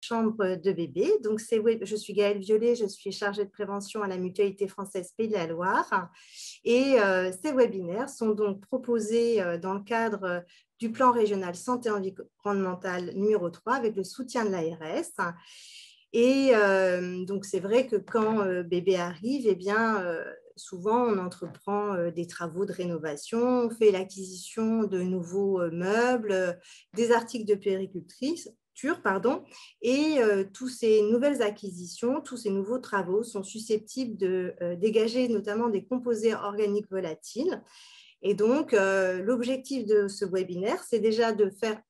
chambre de bébé. Donc, je suis Gaëlle Violet, je suis chargée de prévention à la Mutualité française Pays de la Loire. Et ces webinaires sont donc proposés dans le cadre du plan régional santé environnementale numéro 3 avec le soutien de l'ARS. Et donc, c'est vrai que quand bébé arrive, eh bien, souvent, on entreprend des travaux de rénovation, on fait l'acquisition de nouveaux meubles, des articles de puériculture, et toutes ces nouvelles acquisitions, tous ces nouveaux travaux sont susceptibles de dégager notamment des composés organiques volatiles. Et donc, l'objectif de ce webinaire, c'est déjà de faire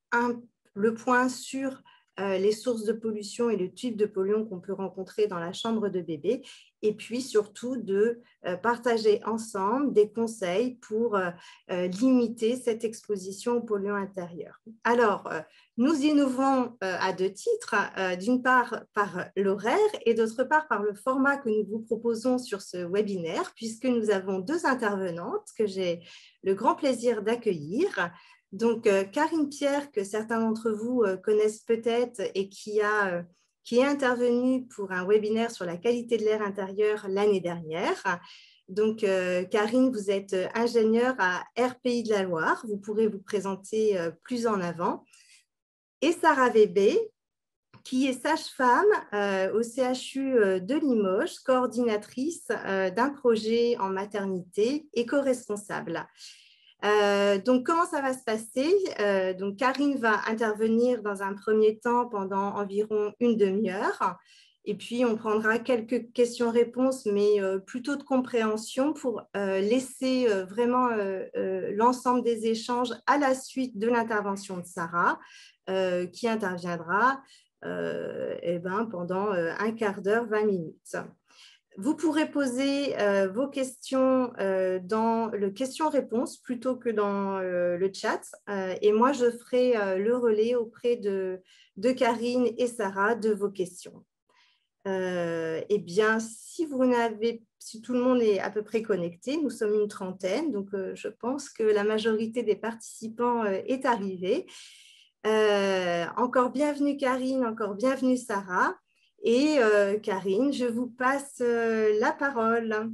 le point sur les sources de pollution et le type de polluants qu'on peut rencontrer dans la chambre de bébé, et puis surtout de partager ensemble des conseils pour limiter cette exposition aux polluants intérieurs. Alors, nous innovons à deux titres, d'une part par l'horaire et d'autre part par le format que nous vous proposons sur ce webinaire, puisque nous avons deux intervenantes que j'ai le grand plaisir d'accueillir. Donc, Karine Pierre, que certains d'entre vous connaissent peut-être et qui est intervenue pour un webinaire sur la qualité de l'air intérieur l'année dernière. Donc, Karine, vous êtes ingénieure à RPI de la Loire. Vous pourrez vous présenter plus en avant. Et Sarah Wébé, qui est sage-femme au CHU de Limoges, coordinatrice d'un projet en maternité éco-responsable. Donc, comment ça va se passer? Donc, Karine va intervenir dans un premier temps pendant environ une demi-heure. Et puis, on prendra quelques questions-réponses, mais plutôt de compréhension pour laisser vraiment l'ensemble des échanges à la suite de l'intervention de Sarah, qui interviendra pendant un quart d'heure, 20 minutes. Vous pourrez poser vos questions dans le question-réponse plutôt que dans le chat. Et moi, je ferai le relais auprès de Karine et Sarah de vos questions. Eh bien, si tout le monde est à peu près connecté, nous sommes une trentaine, donc je pense que la majorité des participants est arrivée. Encore bienvenue Karine, encore bienvenue Sarah. Et Karine, je vous passe la parole.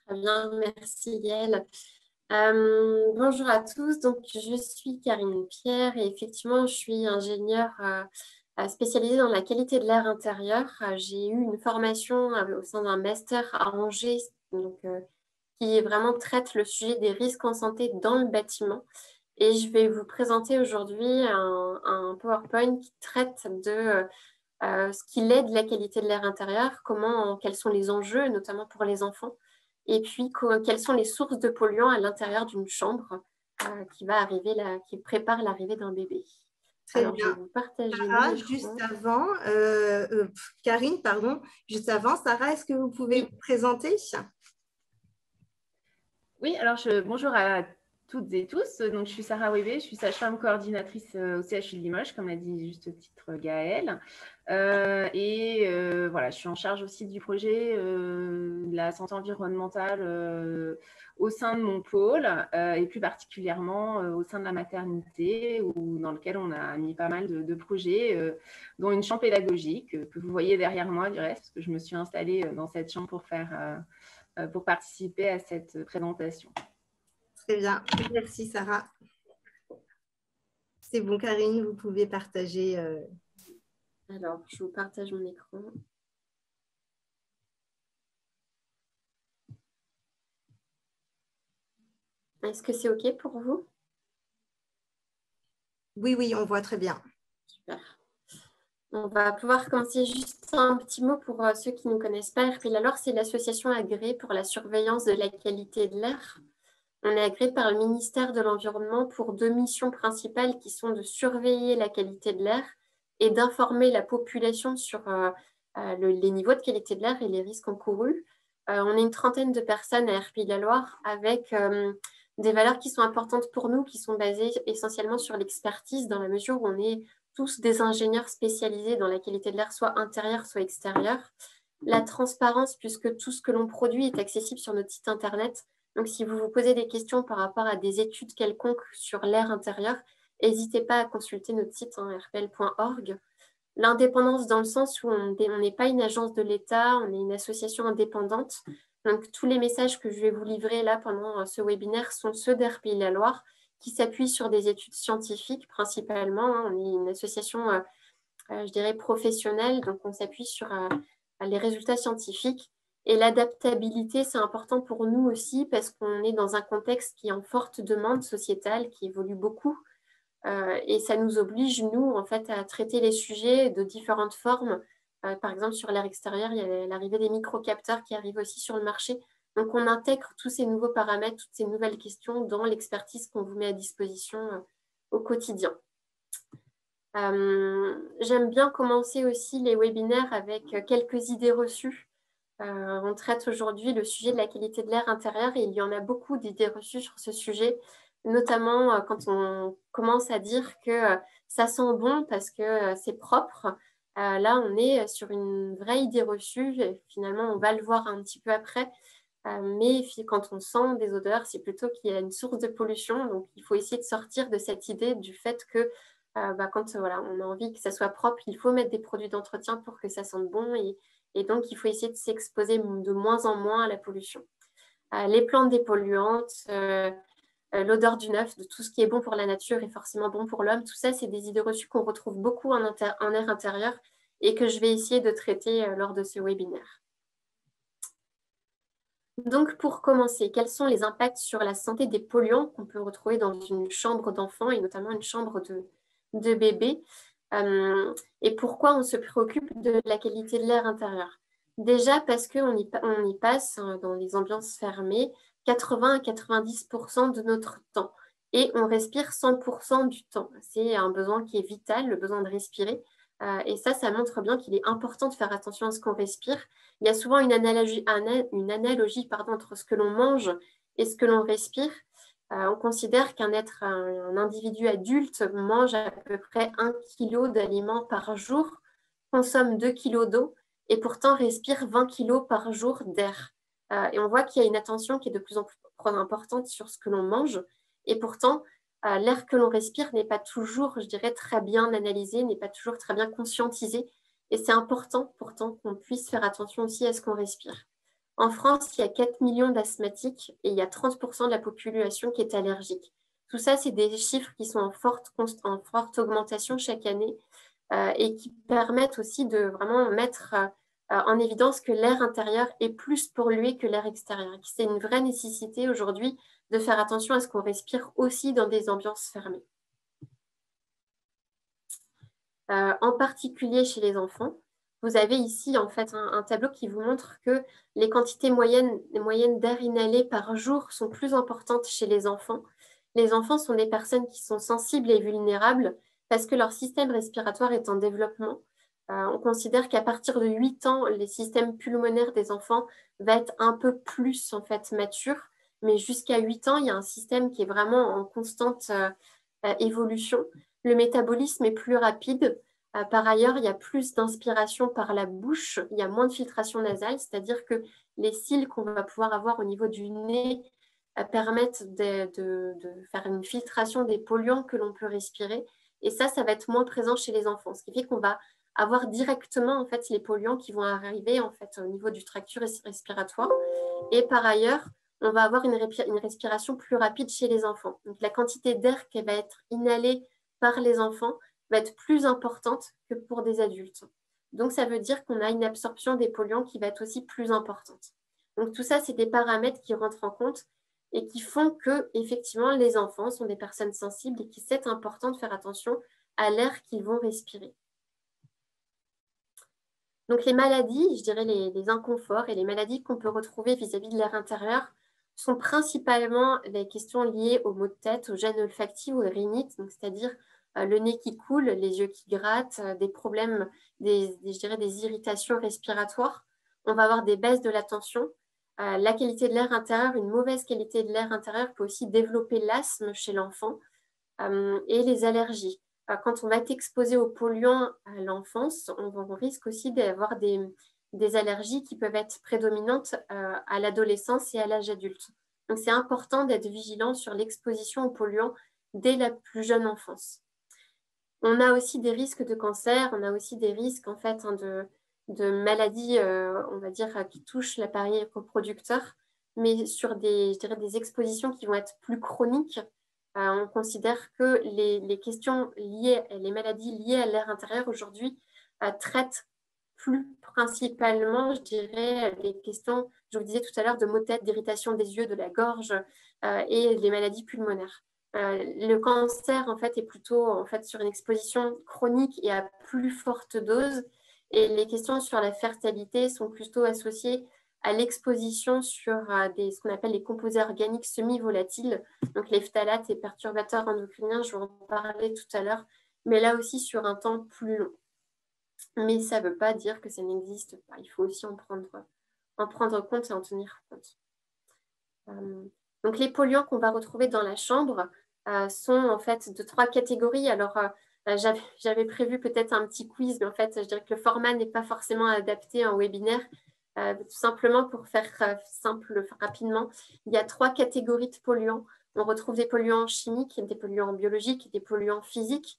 Très bien, merci Gaëlle. Bonjour à tous, donc je suis Karine Pierre et effectivement je suis ingénieure spécialisée dans la qualité de l'air intérieur. J'ai eu une formation au sein d'un master à Angers donc, qui vraiment traite le sujet des risques en santé dans le bâtiment. Et je vais vous présenter aujourd'hui un PowerPoint qui traite de ce qu'il est de la qualité de l'air intérieur, quels sont les enjeux, notamment pour les enfants, et puis quelles sont les sources de polluants à l'intérieur d'une chambre qui prépare l'arrivée d'un bébé. Très bien. Je vais vous partager Sarah, Karine, pardon, juste avant, Sarah, est-ce que vous pouvez vous présenter? Oui, alors bonjour à toutes et tous. Donc, je suis Sarah Wébé, je suis sage-femme coordinatrice au CHU de Limoges, comme l'a dit juste titre Gaëlle. Voilà, je suis en charge aussi du projet de la santé environnementale au sein de mon pôle et plus particulièrement au sein de la maternité dans lequel on a mis pas mal de projets, dont une chambre pédagogique que vous voyez derrière moi du reste, parce que je me suis installée dans cette chambre pour participer à cette présentation. Très bien, merci Sarah. C'est bon Karine, vous pouvez partager. Alors, je vous partage mon écran. Est-ce que c'est OK pour vous? Oui, oui, on voit très bien. Super. On va pouvoir commencer juste un petit mot pour ceux qui ne connaissent pas. RPI de la Loire, c'est l'association agréée pour la surveillance de la qualité de l'air. On est agréé par le ministère de l'Environnement pour deux missions principales qui sont de surveiller la qualité de l'air et d'informer la population sur les niveaux de qualité de l'air et les risques encourus. On est une trentaine de personnes à RPI de la Loire avec des valeurs qui sont importantes pour nous, qui sont basées essentiellement sur l'expertise dans la mesure où on est tous des ingénieurs spécialisés dans la qualité de l'air, soit intérieur, soit extérieur. La transparence, puisque tout ce que l'on produit est accessible sur notre site internet. Donc, si vous vous posez des questions par rapport à des études quelconques sur l'air intérieur, n'hésitez pas à consulter notre site rpl.org. L'indépendance dans le sens où on n'est pas une agence de l'État, on est une association indépendante. Donc, tous les messages que je vais vous livrer là pendant ce webinaire sont ceux d'RPI-la-Loire, qui s'appuient sur des études scientifiques principalement. On est une association, je dirais, professionnelle, donc on s'appuie sur les résultats scientifiques. Et l'adaptabilité, c'est important pour nous aussi parce qu'on est dans un contexte qui est en forte demande sociétale, qui évolue beaucoup. Et ça nous oblige, nous, en fait, à traiter les sujets de différentes formes. Par exemple, sur l'air extérieur, il y a l'arrivée des microcapteurs qui arrivent aussi sur le marché. Donc, on intègre tous ces nouveaux paramètres, toutes ces nouvelles questions dans l'expertise qu'on vous met à disposition au quotidien. J'aime bien commencer aussi les webinaires avec quelques idées reçues. On traite aujourd'hui le sujet de la qualité de l'air intérieur et il y en a beaucoup d'idées reçues sur ce sujet, notamment quand on commence à dire que ça sent bon parce que c'est propre. Là, on est sur une vraie idée reçue. Et finalement, on va le voir un petit peu après. Mais quand on sent des odeurs, c'est plutôt qu'il y a une source de pollution. Donc, il faut essayer de sortir de cette idée du fait que quand voilà, on a envie que ça soit propre, il faut mettre des produits d'entretien pour que ça sente bon. Et donc, il faut essayer de s'exposer de moins en moins à la pollution. Les plantes dépolluantes, l'odeur du neuf, de tout ce qui est bon pour la nature est forcément bon pour l'homme. Tout ça, c'est des idées reçues qu'on retrouve beaucoup en air intérieur et que je vais essayer de traiter lors de ce webinaire. Donc, pour commencer, quels sont les impacts sur la santé des polluants qu'on peut retrouver dans une chambre d'enfant et notamment une chambre de bébé et pourquoi on se préoccupe de la qualité de l'air intérieur? Déjà parce qu'on y passe dans les ambiances fermées 80 à 90% de notre temps et on respire 100% du temps. C'est un besoin qui est vital, le besoin de respirer. Et ça montre bien qu'il est important de faire attention à ce qu'on respire. Il y a souvent une analogie entre ce que l'on mange et ce que l'on respire. On considère un individu adulte mange à peu près 1 kg d'aliments par jour, consomme 2 kg d'eau et pourtant respire 20 kg par jour d'air. Et on voit qu'il y a une attention qui est de plus en plus importante sur ce que l'on mange. Et pourtant, l'air que l'on respire n'est pas toujours, je dirais, très bien analysé, n'est pas toujours très bien conscientisé. Et c'est important pourtant qu'on puisse faire attention aussi à ce qu'on respire. En France, il y a 4 millions d'asthmatiques et il y a 30% de la population qui est allergique. Tout ça, c'est des chiffres qui sont en forte augmentation chaque année et qui permettent aussi de vraiment mettre en évidence que l'air intérieur est plus pollué que l'air extérieur. C'est une vraie nécessité aujourd'hui de faire attention à ce qu'on respire aussi dans des ambiances fermées. En particulier chez les enfants, vous avez ici en fait un tableau qui vous montre que les quantités moyennes d'air inhalé par jour sont plus importantes chez les enfants. Les enfants sont des personnes qui sont sensibles et vulnérables parce que leur système respiratoire est en développement. On considère qu'à partir de 8 ans, les systèmes pulmonaires des enfants va être un peu plus en fait mature, mais jusqu'à 8 ans, il y a un système qui est vraiment en constante évolution. Le métabolisme est plus rapide. Par ailleurs, il y a plus d'inspiration par la bouche, il y a moins de filtration nasale, c'est-à-dire que les cils qu'on va pouvoir avoir au niveau du nez permettent de faire une filtration des polluants que l'on peut respirer. Et ça va être moins présent chez les enfants, ce qui fait qu'on va avoir directement en fait, les polluants qui vont arriver en fait, au niveau du tract respiratoire. Et par ailleurs, on va avoir une respiration plus rapide chez les enfants. Donc, la quantité d'air qui va être inhalée par les enfants va être plus importante que pour des adultes. Donc, ça veut dire qu'on a une absorption des polluants qui va être aussi plus importante. Donc, tout ça, c'est des paramètres qui rentrent en compte et qui font que, effectivement, les enfants sont des personnes sensibles et qu'il c'est important de faire attention à l'air qu'ils vont respirer. Donc, les maladies, je dirais les inconforts et les maladies qu'on peut retrouver vis-à-vis de l'air intérieur sont principalement les questions liées aux maux de tête, aux gènes olfactifs ou aux rhinites, c'est-à-dire le nez qui coule, les yeux qui grattent, des problèmes, je dirais des irritations respiratoires. On va avoir des baisses de la tension. La qualité de l'air intérieur, une mauvaise qualité de l'air intérieur peut aussi développer l'asthme chez l'enfant et les allergies. Quand on va être exposé aux polluants à l'enfance, on risque aussi d'avoir des allergies qui peuvent être prédominantes à l'adolescence et à l'âge adulte. Donc, c'est important d'être vigilant sur l'exposition aux polluants dès la plus jeune enfance. On a aussi des risques de cancer, on a aussi des risques en fait de maladies, on va dire, qui touchent l'appareil reproducteur, mais sur je dirais, des expositions qui vont être plus chroniques. On considère que les questions liées, les maladies liées à l'air intérieur aujourd'hui traitent plus principalement, je dirais, les questions, je vous disais tout à l'heure, de maux de tête, d'irritation des yeux, de la gorge et les maladies pulmonaires. Le cancer, en fait, est plutôt en fait, sur une exposition chronique et à plus forte dose. Et les questions sur la fertilité sont plutôt associées à l'exposition sur ce qu'on appelle les composés organiques semi-volatiles, donc les phtalates et perturbateurs endocriniens, je vais en parler tout à l'heure, mais là aussi sur un temps plus long. Mais ça ne veut pas dire que ça n'existe pas. Il faut aussi en prendre compte et en tenir compte. Donc les polluants qu'on va retrouver dans la chambre sont en fait de 3 catégories. Alors, j'avais prévu peut-être un petit quiz, mais en fait, je dirais que le format n'est pas forcément adapté en webinaire. Tout simplement pour faire simple rapidement, il y a 3 catégories de polluants. On retrouve des polluants chimiques, des polluants biologiques et des polluants physiques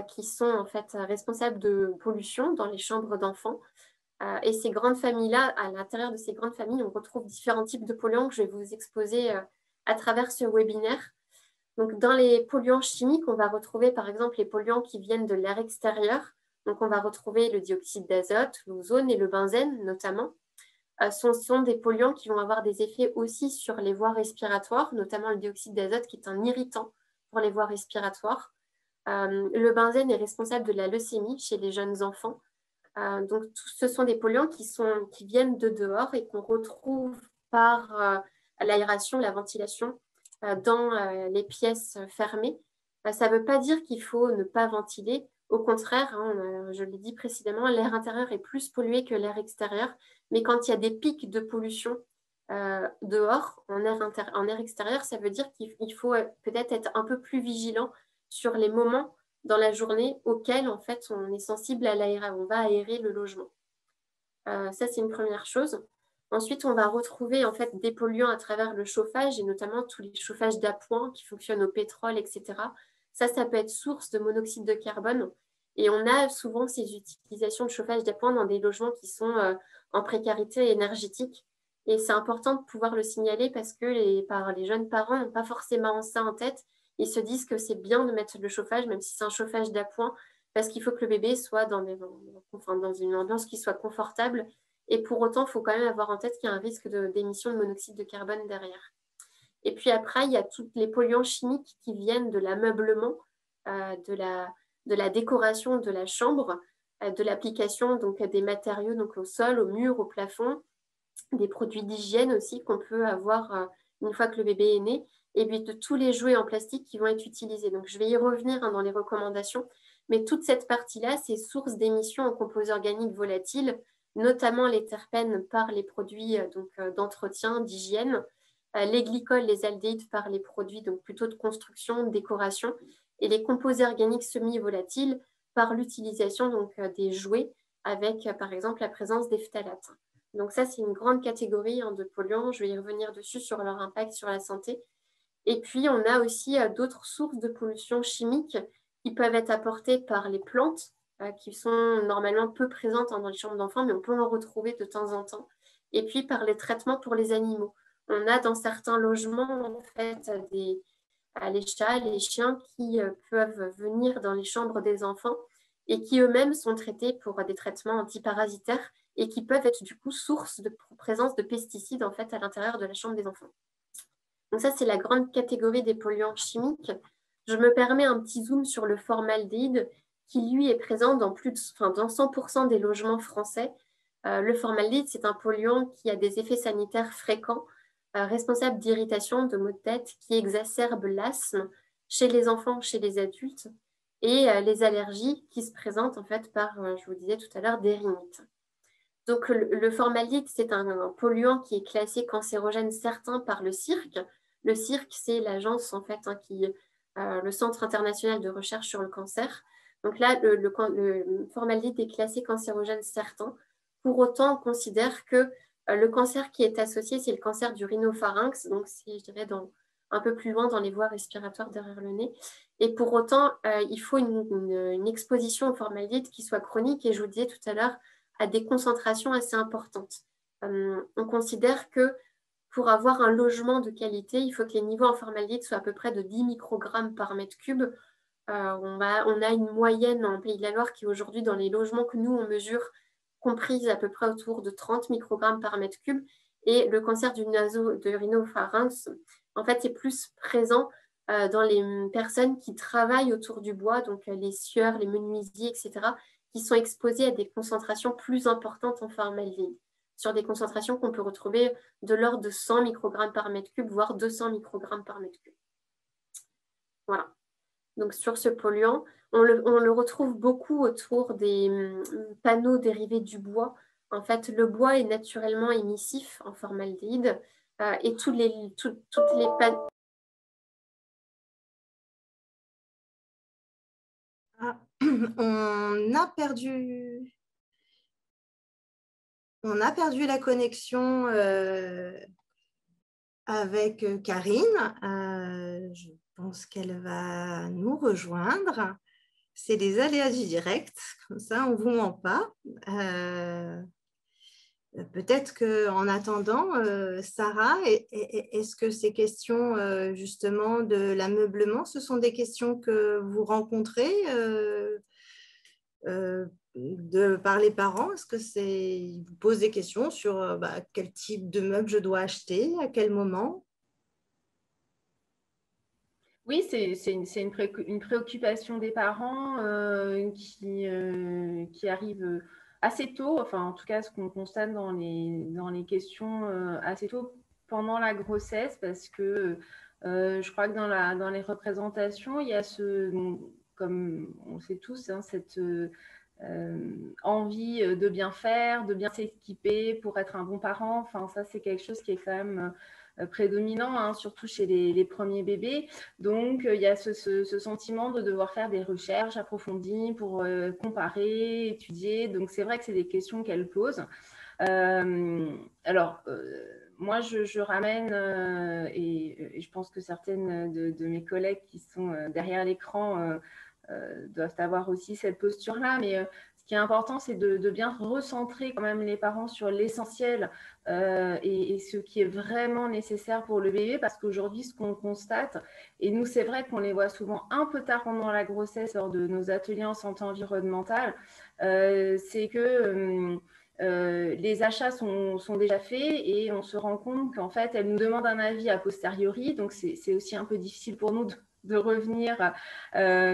qui sont en fait responsables de pollution dans les chambres d'enfants. Et ces grandes familles-là, à l'intérieur de ces grandes familles, on retrouve différents types de polluants que je vais vous exposer à travers ce webinaire. Donc, dans les polluants chimiques, on va retrouver par exemple les polluants qui viennent de l'air extérieur. Donc, on va retrouver le dioxyde d'azote, l'ozone et le benzène notamment. Ce sont des polluants qui vont avoir des effets aussi sur les voies respiratoires, notamment le dioxyde d'azote qui est un irritant pour les voies respiratoires. Le benzène est responsable de la leucémie chez les jeunes enfants. Donc, ce sont des polluants qui viennent de dehors et qu'on retrouve par l'aération, la ventilation dans les pièces fermées. Ça ne veut pas dire qu'il faut ne pas ventiler. Au contraire, hein, je l'ai dit précédemment, l'air intérieur est plus pollué que l'air extérieur. Mais quand il y a des pics de pollution dehors, en air extérieur, ça veut dire qu'il faut peut-être être un peu plus vigilant sur les moments dans la journée auxquels en fait on est sensible à l'aération, on va aérer le logement. Ça, c'est une première chose. Ensuite, on va retrouver en fait des polluants à travers le chauffage et notamment tous les chauffages d'appoint qui fonctionnent au pétrole, etc. Ça peut être source de monoxyde de carbone. Et on a souvent ces utilisations de chauffage d'appoint dans des logements qui sont en précarité énergétique. Et c'est important de pouvoir le signaler parce que les jeunes parents n'ont pas forcément ça en tête. Ils se disent que c'est bien de mettre le chauffage, même si c'est un chauffage d'appoint, parce qu'il faut que le bébé soit dans une ambiance qui soit confortable. Et pour autant, il faut quand même avoir en tête qu'il y a un risque d'émission de monoxyde de carbone derrière. Et puis après, il y a tous les polluants chimiques qui viennent de l'ameublement, de la décoration de la chambre, de l'application donc, des matériaux donc, au sol, au mur, au plafond, des produits d'hygiène aussi qu'on peut avoir une fois que le bébé est né, et puis de tous les jouets en plastique qui vont être utilisés. Donc, je vais y revenir dans les recommandations, mais toute cette partie-là, c'est source d'émissions en composés organiques volatiles, notamment les terpènes par les produits d'entretien, d'hygiène, les glycols, les aldéhydes par les produits donc plutôt de construction, de décoration, et les composés organiques semi-volatiles par l'utilisation des jouets avec, par exemple, la présence des phtalates. Donc ça, c'est une grande catégorie de polluants. Je vais y revenir dessus sur leur impact sur la santé. Et puis, on a aussi d'autres sources de pollution chimique qui peuvent être apportées par les plantes, qui sont normalement peu présentes dans les chambres d'enfants, mais on peut en retrouver de temps en temps. Et puis, par les traitements pour les animaux. On a dans certains logements, en fait, les chats, les chiens qui peuvent venir dans les chambres des enfants et qui eux-mêmes sont traités pour des traitements antiparasitaires et qui peuvent être du coup source de présence de pesticides en fait à l'intérieur de la chambre des enfants. Donc ça, c'est la grande catégorie des polluants chimiques. Je me permets un petit zoom sur le formaldéhyde qui, lui, est présent dans dans 100% des logements français. Le formaldéhyde, c'est un polluant qui a des effets sanitaires fréquents, responsable d'irritation, de maux de tête, qui exacerbe l'asthme chez les enfants, chez les adultes, et les allergies qui se présentent en fait par, je vous disais tout à l'heure, des rhinites. Donc, le formaldéhyde, c'est un polluant qui est classé cancérogène certain par le CIRC. Le CIRC, c'est l'agence, en fait, le Centre international de recherche sur le cancer. Donc là, le formaldéhyde est classé cancérogène certain. Pour autant, on considère que le cancer qui est associé, c'est le cancer du rhinopharynx. Donc, c'est, je dirais, un peu plus loin dans les voies respiratoires derrière le nez. Et pour autant, il faut une exposition au formaldéhyde qui soit chronique, et je vous disais tout à l'heure, à des concentrations assez importantes. On considère que pour avoir un logement de qualité, il faut que les niveaux en formaldéhyde soient à peu près de 10 microgrammes par mètre cube. On a une moyenne en Pays de la Loire qui aujourd'hui, dans les logements que nous, on mesure, comprise à peu près autour de 30 microgrammes par mètre cube. Et le cancer du rhinopharynx, en fait, c'est plus présent dans les personnes qui travaillent autour du bois, donc les scieurs, les menuisiers, etc., qui sont exposés à des concentrations plus importantes en formaldéhyde, sur des concentrations qu'on peut retrouver de l'ordre de 100 microgrammes par mètre cube, voire 200 microgrammes par mètre cube. Voilà. Donc sur ce polluant, on le retrouve beaucoup autour des panneaux dérivés du bois. En fait, le bois est naturellement émissif en formaldéhyde et toutes les panneaux. Ah, on a perdu la connexion avec Karine. Je pense qu'elle va nous rejoindre. C'est les aléas du direct, comme ça on ne vous ment pas. Peut-être qu'en attendant, Sarah, est-ce que ces questions justement de l'ameublement, ce sont des questions que vous rencontrez par les parents? Est-ce que ils vous posent des questions sur quel type de meuble je dois acheter, à quel moment? Oui, c'est une préoccupation des parents qui arrive assez tôt, enfin en tout cas ce qu'on constate dans les questions assez tôt pendant la grossesse, parce que je crois que dans les représentations, il y a comme on sait tous, hein, cette envie de bien faire, de bien s'équiper pour être un bon parent. Enfin, ça, c'est quelque chose qui est quand même prédominant, hein, surtout chez les premiers bébés. Donc, il y a ce sentiment de devoir faire des recherches approfondies pour comparer, étudier. Donc, c'est vrai que c'est des questions qu'elle pose. Alors, moi, je ramène, et je pense que certaines de mes collègues qui sont derrière l'écran doivent avoir aussi cette posture-là, mais ce qui est important, c'est de bien recentrer quand même les parents sur l'essentiel et ce qui est vraiment nécessaire pour le bébé, parce qu'aujourd'hui, ce qu'on constate, et nous, c'est vrai qu'on les voit souvent un peu tard pendant la grossesse lors de nos ateliers en santé environnementale, c'est que les achats sont déjà faits et on se rend compte qu'en fait, elles nous demandent un avis a posteriori, donc c'est aussi un peu difficile pour nous de revenir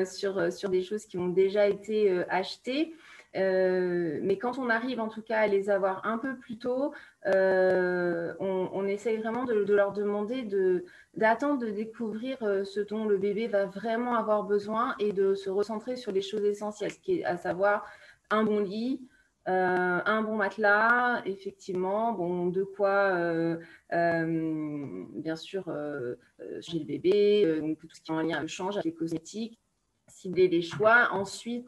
sur des choses qui ont déjà été achetées. Mais quand on arrive en tout cas à les avoir un peu plus tôt, on essaye vraiment de leur demander d'attendre de découvrir ce dont le bébé va vraiment avoir besoin et de se recentrer sur les choses essentielles, qui est à savoir un bon lit, un bon matelas, effectivement, bon, de quoi, bien sûr, chez le bébé, donc tout ce qui est en lien avec le change, avec les cosmétiques, cibler les choix. Ensuite,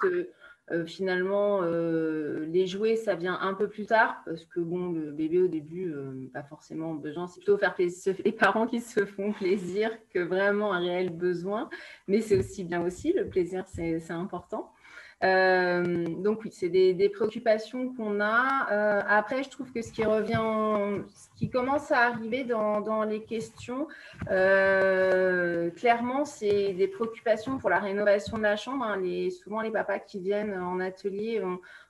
finalement, les jouets, ça vient un peu plus tard, parce que bon, le bébé au début, pas forcément besoin, c'est plutôt faire plaisir, les parents qui se font plaisir que vraiment un réel besoin, mais c'est aussi bien aussi, le plaisir, c'est important. Donc oui, c'est des préoccupations qu'on a. Après, je trouve que ce qui commence à arriver dans les questions, clairement, c'est des préoccupations pour la rénovation de la chambre, hein. Souvent, les papas qui viennent en atelier,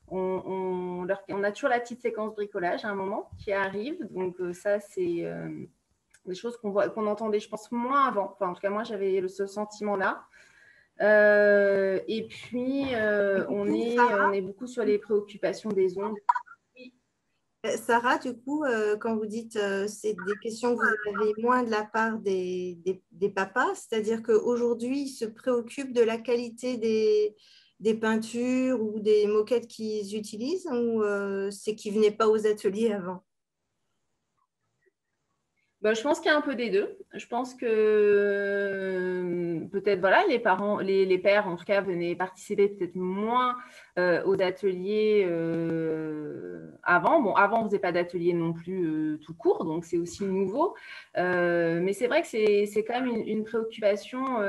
on a toujours la petite séquence bricolage à un moment qui arrive. Donc ça, c'est des choses qu'on entendait, je pense, moins avant. Enfin, en tout cas, moi, j'avais ce sentiment-là. Et puis, on est beaucoup sur les préoccupations des ondes. Sarah, du coup, quand vous dites c'est des questions que vous avez moins de la part des papas, c'est-à-dire qu'aujourd'hui, ils se préoccupent de la qualité des peintures ou des moquettes qu'ils utilisent, ou c'est qu'ils ne venaient pas aux ateliers avant? Je pense qu'il y a un peu des deux. Je pense que peut-être voilà, les parents, les pères en tout cas venaient participer peut-être moins aux ateliers avant. Bon, avant on faisait pas d'atelier non plus tout court, donc c'est aussi nouveau. Mais c'est vrai que c'est quand même une préoccupation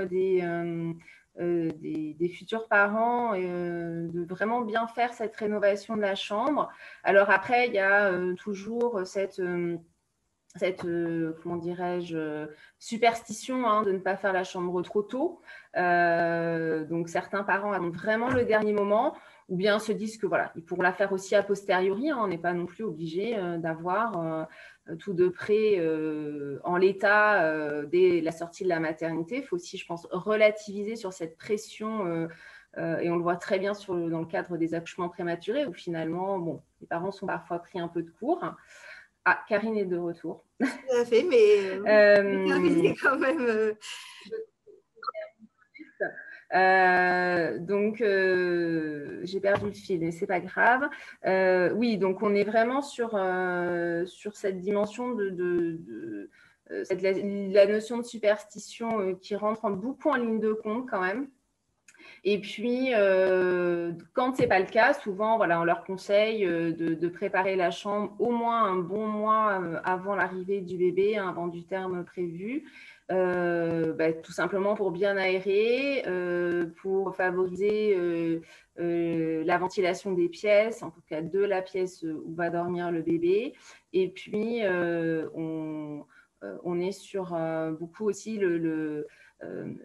des futurs parents de vraiment bien faire cette rénovation de la chambre. Alors après, il y a toujours cette comment dirais-je, superstition hein, de ne pas faire la chambre trop tôt. Donc, certains parents attendent vraiment le dernier moment ou bien se disent que voilà, ils pourront la faire aussi a posteriori. Hein, on n'est pas non plus obligé d'avoir tout de près en l'état dès la sortie de la maternité. Il faut aussi, je pense, relativiser sur cette pression et on le voit très bien dans le cadre des accouchements prématurés où finalement, bon, les parents sont parfois pris un peu de court. Ah, Karine est de retour. Tout à fait, mais terminer quand même. Donc, j'ai perdu le fil, mais c'est pas grave. Oui, donc on est vraiment sur cette dimension de la notion de superstition qui rentre beaucoup en ligne de compte quand même. Et puis, quand ce n'est pas le cas, souvent, voilà, on leur conseille de préparer la chambre au moins un bon mois avant l'arrivée du bébé, hein, avant du terme prévu. Tout simplement pour bien aérer, pour favoriser la ventilation des pièces, en tout cas de la pièce où va dormir le bébé. Et puis, on est sur beaucoup aussi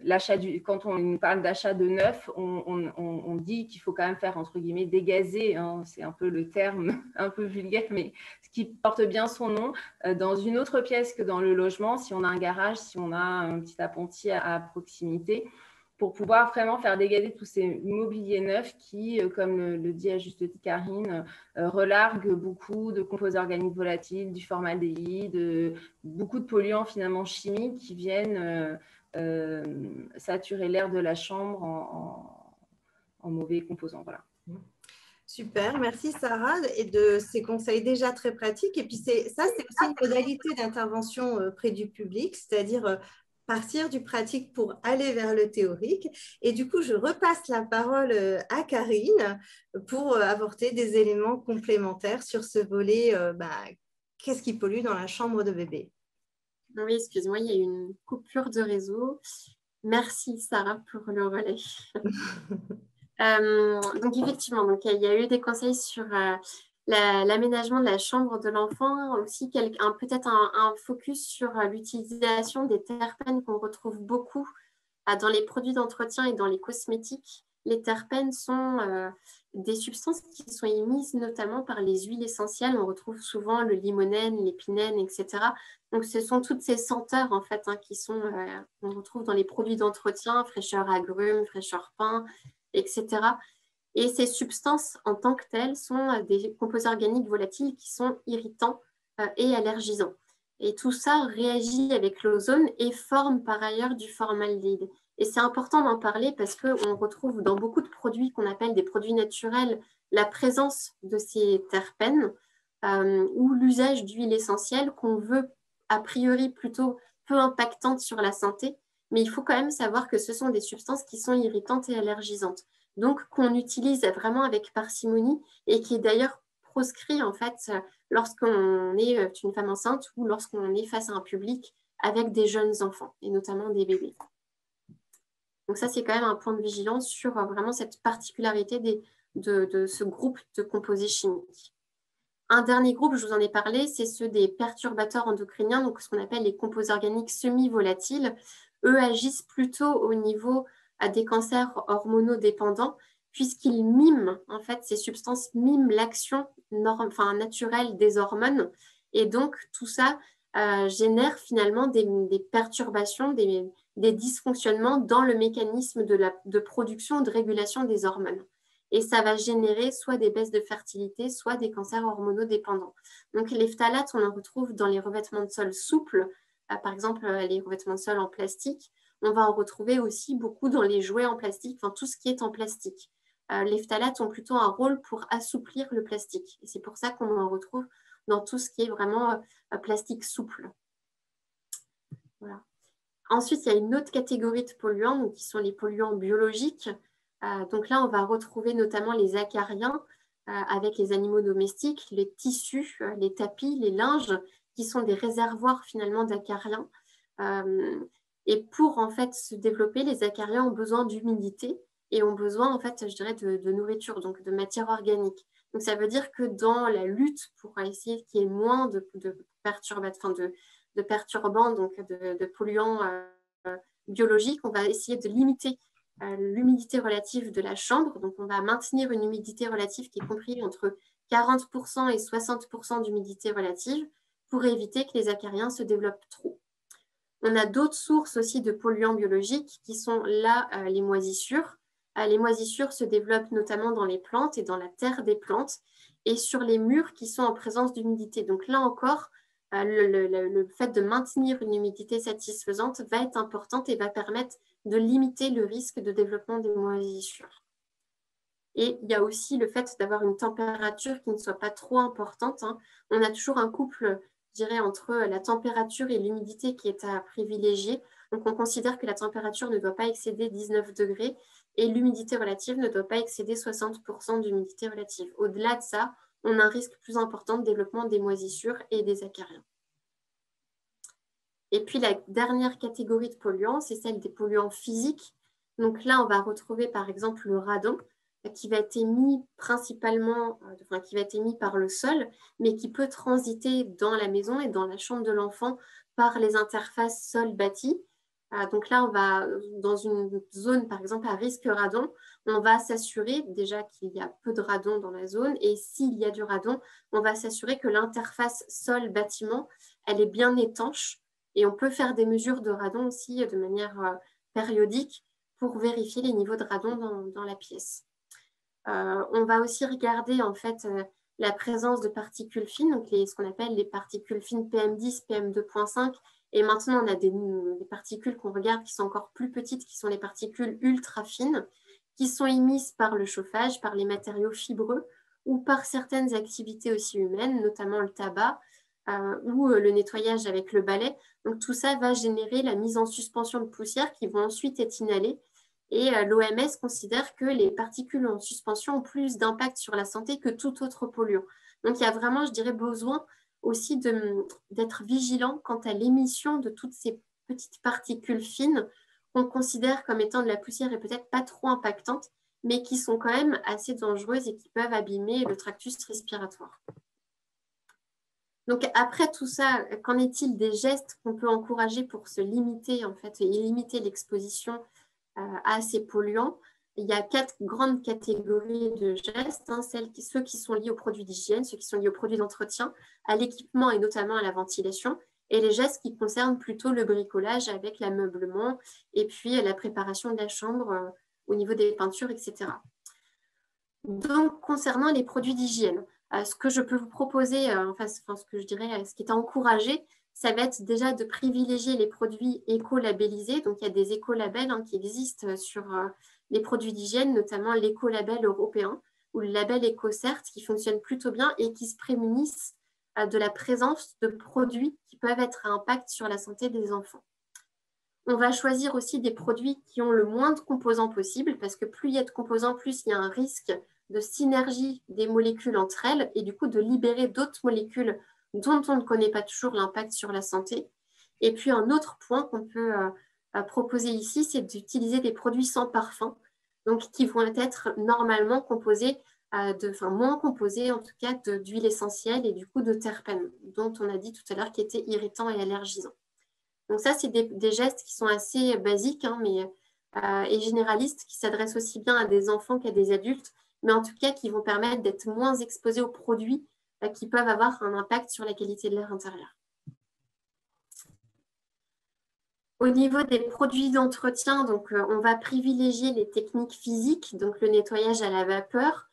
l'achat quand on nous parle d'achat de neuf, on dit qu'il faut quand même faire entre guillemets dégazer, hein, c'est un peu le terme un peu vulgaire, mais ce qui porte bien son nom, dans une autre pièce que dans le logement, si on a un garage, si on a un petit appentis à proximité, pour pouvoir vraiment faire dégazer tous ces mobiliers neufs qui, comme le dit à juste titre Karine, relarguent beaucoup de composés organiques volatiles, du formaldéhyde, beaucoup de polluants finalement chimiques qui viennent saturer l'air de la chambre en mauvais composants. Voilà. Super, merci Sarah et de ces conseils déjà très pratiques. Et puis c'est aussi une modalité d'intervention près du public, c'est-à-dire partir du pratique pour aller vers le théorique. Et du coup, je repasse la parole à Karine pour apporter des éléments complémentaires sur ce volet. Qu'est-ce qui pollue dans la chambre de bébé? Oui, excuse-moi, il y a eu une coupure de réseau. Merci Sarah pour le relais. Donc effectivement, il y a eu des conseils sur l'aménagement de la chambre de l'enfant, aussi peut-être un focus sur l'utilisation des terpènes qu'on retrouve beaucoup dans les produits d'entretien et dans les cosmétiques. Les terpènes sont des substances qui sont émises notamment par les huiles essentielles. On retrouve souvent le limonène, l'épinène, etc. Donc, ce sont toutes ces senteurs en fait qu'on retrouve dans les produits d'entretien, fraîcheur agrumes, fraîcheur pain, etc. Et ces substances en tant que telles sont des composés organiques volatiles qui sont irritants et allergisants. Et tout ça réagit avec l'ozone et forme par ailleurs du formaldéhyde. Et c'est important d'en parler parce qu'on retrouve dans beaucoup de produits qu'on appelle des produits naturels la présence de ces terpènes ou l'usage d'huiles essentielles qu'on veut a priori plutôt peu impactantes sur la santé. Mais il faut quand même savoir que ce sont des substances qui sont irritantes et allergisantes. Donc, qu'on utilise vraiment avec parcimonie et qui est d'ailleurs proscrit en fait lorsqu'on est une femme enceinte ou lorsqu'on est face à un public avec des jeunes enfants et notamment des bébés. Donc ça, c'est quand même un point de vigilance sur vraiment cette particularité de ce groupe de composés chimiques. Un dernier groupe, je vous en ai parlé, c'est ceux des perturbateurs endocriniens, donc ce qu'on appelle les composés organiques semi-volatiles. Eux agissent plutôt au niveau des cancers hormonodépendants, puisqu'ils miment, en fait, ces substances miment l'action naturelle des hormones. Et donc, tout ça génère finalement des perturbations, des dysfonctionnements dans le mécanisme de production, de régulation des hormones. Et ça va générer soit des baisses de fertilité, soit des cancers hormonodépendants. Donc, les phtalates, on en retrouve dans les revêtements de sol souples, par exemple les revêtements de sol en plastique. On va en retrouver aussi beaucoup dans les jouets en plastique, enfin tout ce qui est en plastique. Les phtalates ont plutôt un rôle pour assouplir le plastique. Et c'est pour ça qu'on en retrouve dans tout ce qui est vraiment plastique souple. Voilà. Ensuite, il y a une autre catégorie de polluants donc, qui sont les polluants biologiques. Donc là, on va retrouver notamment les acariens avec les animaux domestiques, les tissus, les tapis, les linges, qui sont des réservoirs finalement d'acariens. Et pour en fait se développer, les acariens ont besoin d'humidité et ont besoin en fait, je dirais, de nourriture, donc de matière organique. Donc ça veut dire que dans la lutte pour essayer qu'il y ait moins de perturbants, donc de polluants biologiques, on va essayer de limiter l'humidité relative de la chambre. Donc on va maintenir une humidité relative qui est comprise entre 40% et 60% d'humidité relative pour éviter que les acariens se développent trop. On a d'autres sources aussi de polluants biologiques qui sont là les moisissures. Les moisissures se développent notamment dans les plantes et dans la terre des plantes et sur les murs qui sont en présence d'humidité. Donc là encore, le fait de maintenir une humidité satisfaisante va être importante et va permettre de limiter le risque de développement des moisissures. Et il y a aussi le fait d'avoir une température qui ne soit pas trop importante. On a toujours un couple, je dirais, entre la température et l'humidité qui est à privilégier. Donc, on considère que la température ne doit pas excéder 19 degrés et l'humidité relative ne doit pas excéder 60% d'humidité relative. Au-delà de ça, on a un risque plus important de développement des moisissures et des acariens. Et puis, la dernière catégorie de polluants, c'est celle des polluants physiques. Donc là, on va retrouver par exemple le radon, qui va être émis principalement, qui va être émis par le sol, mais qui peut transiter dans la maison et dans la chambre de l'enfant par les interfaces sol-bâti. Donc là, on va, dans une zone, par exemple, à risque radon, on va s'assurer déjà qu'il y a peu de radon dans la zone, et s'il y a du radon, on va s'assurer que l'interface sol-bâtiment, elle est bien étanche, et on peut faire des mesures de radon aussi de manière périodique pour vérifier les niveaux de radon dans la pièce. On va aussi regarder en fait la présence de particules fines, donc ce qu'on appelle les particules fines PM10, PM2.5. Et maintenant, on a des particules qu'on regarde qui sont encore plus petites, qui sont les particules ultra fines, qui sont émises par le chauffage, par les matériaux fibreux ou par certaines activités aussi humaines, notamment le tabac ou le nettoyage avec le balai. Donc tout ça va générer la mise en suspension de poussière qui vont ensuite être inhalées. Et l'OMS considère que les particules en suspension ont plus d'impact sur la santé que tout autre polluant. Donc, il y a vraiment, je dirais, besoin aussi d'être vigilant quant à l'émission de toutes ces petites particules fines qu'on considère comme étant de la poussière et peut-être pas trop impactantes, mais qui sont quand même assez dangereuses et qui peuvent abîmer le tractus respiratoire. Donc, après tout ça, qu'en est-il des gestes qu'on peut encourager pour se limiter, en fait, et limiter l'exposition à ces polluants? Il y a 4 grandes catégories de gestes, ceux qui sont liés aux produits d'hygiène, ceux qui sont liés aux produits d'entretien, à l'équipement et notamment à la ventilation, et les gestes qui concernent plutôt le bricolage avec l'ameublement et puis la préparation de la chambre au niveau des peintures, etc. Donc, concernant les produits d'hygiène, ce que je peux vous proposer, ce que je dirais, ce qui est à encourager, ça va être déjà de privilégier les produits éco-labellisés. Donc, il y a des écolabels qui existent sur les produits d'hygiène, notamment l'écolabel européen ou le label EcoCert qui fonctionne plutôt bien et qui se prémunissent de la présence de produits qui peuvent être à impact sur la santé des enfants. On va choisir aussi des produits qui ont le moins de composants possible parce que plus il y a de composants, plus il y a un risque de synergie des molécules entre elles et du coup de libérer d'autres molécules dont on ne connaît pas toujours l'impact sur la santé. Et puis un autre point qu'on peut proposer ici, c'est d'utiliser des produits sans parfum, donc qui vont être normalement composés, moins composés en tout cas d'huile essentielle et du coup de terpènes, dont on a dit tout à l'heure qu'ils étaient irritants et allergisants. Donc ça, c'est des gestes qui sont assez basiques et généralistes, qui s'adressent aussi bien à des enfants qu'à des adultes, mais en tout cas qui vont permettre d'être moins exposés aux produits qui peuvent avoir un impact sur la qualité de l'air intérieur. Au niveau des produits d'entretien, donc, on va privilégier les techniques physiques, donc le nettoyage à la vapeur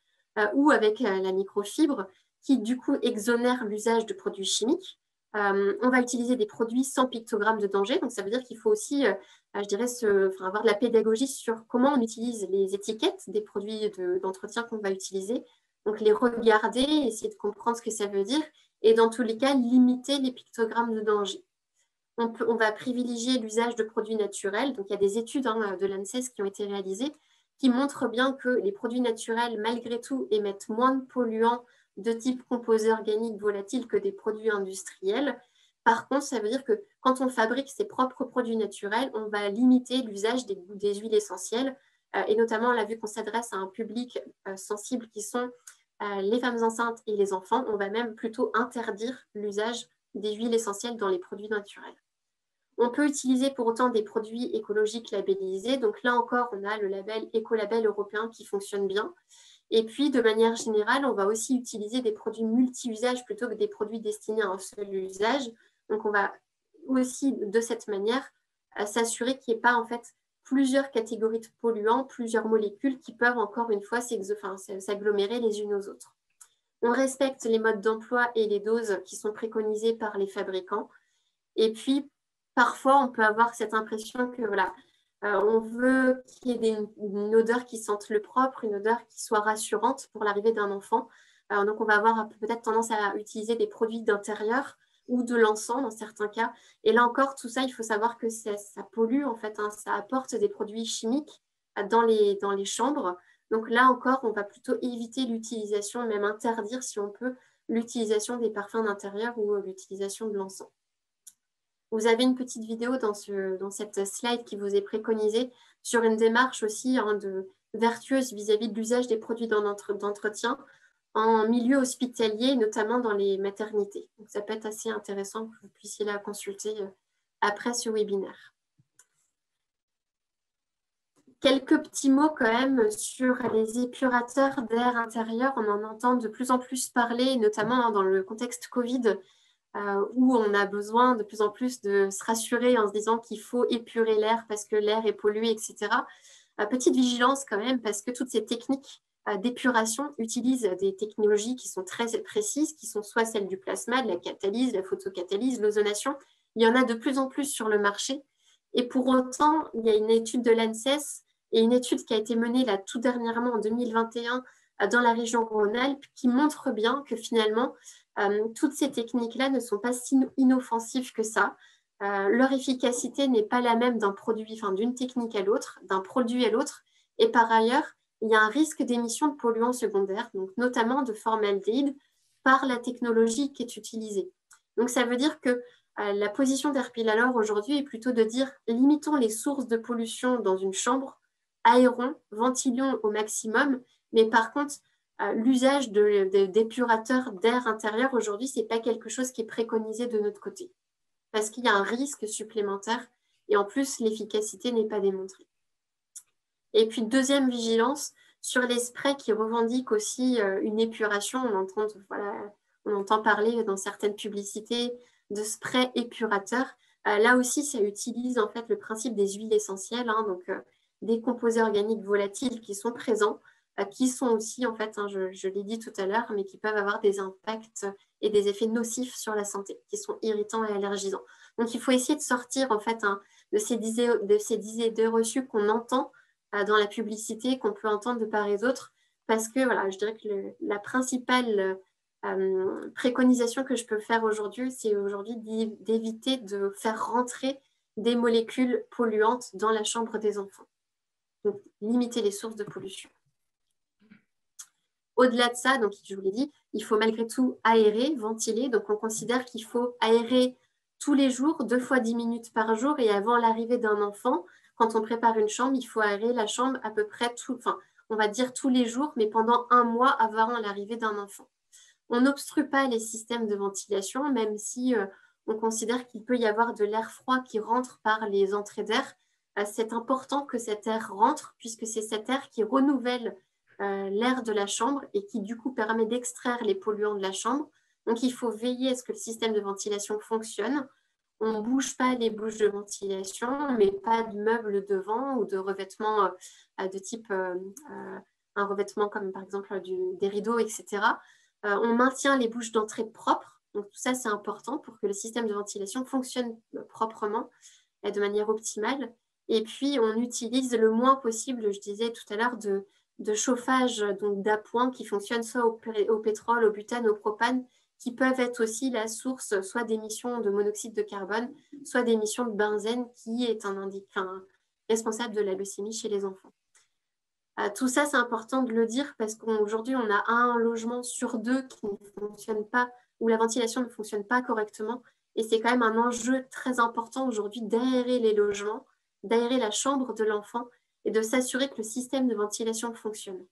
ou avec la microfibre, qui du coup exonère l'usage de produits chimiques. On va utiliser des produits sans pictogramme de danger, donc ça veut dire qu'il faut aussi, je dirais, avoir de la pédagogie sur comment on utilise les étiquettes des produits d'entretien qu'on va utiliser. Donc les regarder, essayer de comprendre ce que ça veut dire et dans tous les cas, limiter les pictogrammes de danger. On va privilégier l'usage de produits naturels. Donc il y a des études de l'ANSES qui ont été réalisées qui montrent bien que les produits naturels, malgré tout, émettent moins de polluants de type composés organiques volatiles que des produits industriels, Par contre, ça veut dire que quand on fabrique ses propres produits naturels, on va limiter l'usage des huiles essentielles. Et notamment, on l'a vu qu'on s'adresse à un public sensible qui sont les femmes enceintes et les enfants. On va même plutôt interdire l'usage des huiles essentielles dans les produits naturels. On peut utiliser pour autant des produits écologiques labellisés. Donc là encore, on a le label Écolabel européen qui fonctionne bien. Et puis, de manière générale, on va aussi utiliser des produits multi-usages plutôt que des produits destinés à un seul usage. Donc, on va aussi, de cette manière, s'assurer qu'il n'y ait pas en fait plusieurs catégories de polluants, plusieurs molécules qui peuvent encore une fois s'agglomérer les unes aux autres. On respecte les modes d'emploi et les doses qui sont préconisées par les fabricants. Et puis, parfois, on peut avoir cette impression que voilà, on veut qu'il y ait une odeur qui sente le propre, une odeur qui soit rassurante pour l'arrivée d'un enfant. Donc, on va avoir peut-être tendance à utiliser des produits d'intérieur ou de l'encens dans certains cas. Et là encore, tout ça, il faut savoir que ça pollue, en fait, hein, ça apporte des produits chimiques dans les chambres. Donc là encore, on va plutôt éviter l'utilisation, même interdire si on peut, l'utilisation des parfums d'intérieur ou l'utilisation de l'encens. Vous avez une petite vidéo dans cette slide qui vous est préconisée sur une démarche aussi vertueuse vis-à-vis de l'usage des produits d'entretien en milieu hospitalier, notamment dans les maternités. Donc, ça peut être assez intéressant que vous puissiez la consulter après ce webinaire. Quelques petits mots quand même sur les épurateurs d'air intérieur. On en entend de plus en plus parler, notamment dans le contexte Covid, où on a besoin de plus en plus de se rassurer en se disant qu'il faut épurer l'air parce que l'air est pollué, etc. Petite vigilance quand même, parce que toutes ces techniques d'épuration utilisent des technologies qui sont très précises, qui sont soit celles du plasma, de la catalyse, la photocatalyse, l'ozonation. Il y en a de plus en plus sur le marché. Et pour autant, il y a une étude de l'ANSES et une étude qui a été menée là, tout dernièrement en 2021 dans la région Rhône-Alpes qui montre bien que finalement, toutes ces techniques-là ne sont pas si inoffensives que ça. Leur efficacité n'est pas la même d'un produit, enfin d'une technique à l'autre, d'un produit à l'autre. Et par ailleurs, il y a un risque d'émission de polluants secondaires, donc notamment de formaldéhyde, par la technologie qui est utilisée. Donc ça veut dire que la position d'Airpilalor aujourd'hui est plutôt de dire limitons les sources de pollution dans une chambre, aérons, ventilons au maximum, mais par contre, l'usage d'épurateurs d'air intérieur aujourd'hui, ce n'est pas quelque chose qui est préconisé de notre côté, parce qu'il y a un risque supplémentaire et en plus, l'efficacité n'est pas démontrée. Et puis, deuxième vigilance, sur les sprays qui revendiquent aussi une épuration, on entend parler dans certaines publicités de sprays épurateurs. Là aussi, ça utilise en fait le principe des huiles essentielles, hein, donc des composés organiques volatiles qui sont présents, qui sont aussi, en fait, hein, je l'ai dit tout à l'heure, mais qui peuvent avoir des impacts et des effets nocifs sur la santé, qui sont irritants et allergisants. Donc, il faut essayer de sortir, en fait, hein, de ces idées reçues qu'on entend dans la publicité, qu'on peut entendre de part et d'autre, parce que, voilà, je dirais que la principale préconisation que je peux faire aujourd'hui, c'est aujourd'hui d'éviter de faire rentrer des molécules polluantes dans la chambre des enfants. Donc, limiter les sources de pollution. Au-delà de ça, donc, je vous l'ai dit, il faut malgré tout aérer, ventiler. Donc, on considère qu'il faut aérer tous les jours, 2 fois 10 minutes par jour. Et avant l'arrivée d'un enfant, quand on prépare une chambre, il faut aérer la chambre à peu près on va dire tous les jours, mais pendant 1 mois avant l'arrivée d'un enfant. On n'obstrue pas les systèmes de ventilation, même si on considère qu'il peut y avoir de l'air froid qui rentre par les entrées d'air. C'est important que cet air rentre, puisque c'est cet air qui renouvelle l'air de la chambre et qui du coup permet d'extraire les polluants de la chambre. Donc il faut veiller à ce que le système de ventilation fonctionne. On ne bouge pas les bouches de ventilation, mais pas de meubles devant ou de revêtements de type un revêtement comme par exemple des rideaux, etc. On maintient les bouches d'entrée propres. Donc tout ça, c'est important pour que le système de ventilation fonctionne proprement et de manière optimale. Et puis, on utilise le moins possible, je disais tout à l'heure, de chauffage donc d'appoint qui fonctionne soit au pétrole, au butane, au propane, qui peuvent être aussi la source soit d'émissions de monoxyde de carbone, soit d'émissions de benzène, qui est responsable de la leucémie chez les enfants. Tout ça, c'est important de le dire parce qu'aujourd'hui, on a 1 logement sur 2 qui ne fonctionne pas, où la ventilation ne fonctionne pas correctement. Et c'est quand même un enjeu très important aujourd'hui d'aérer les logements, d'aérer la chambre de l'enfant et de s'assurer que le système de ventilation fonctionne.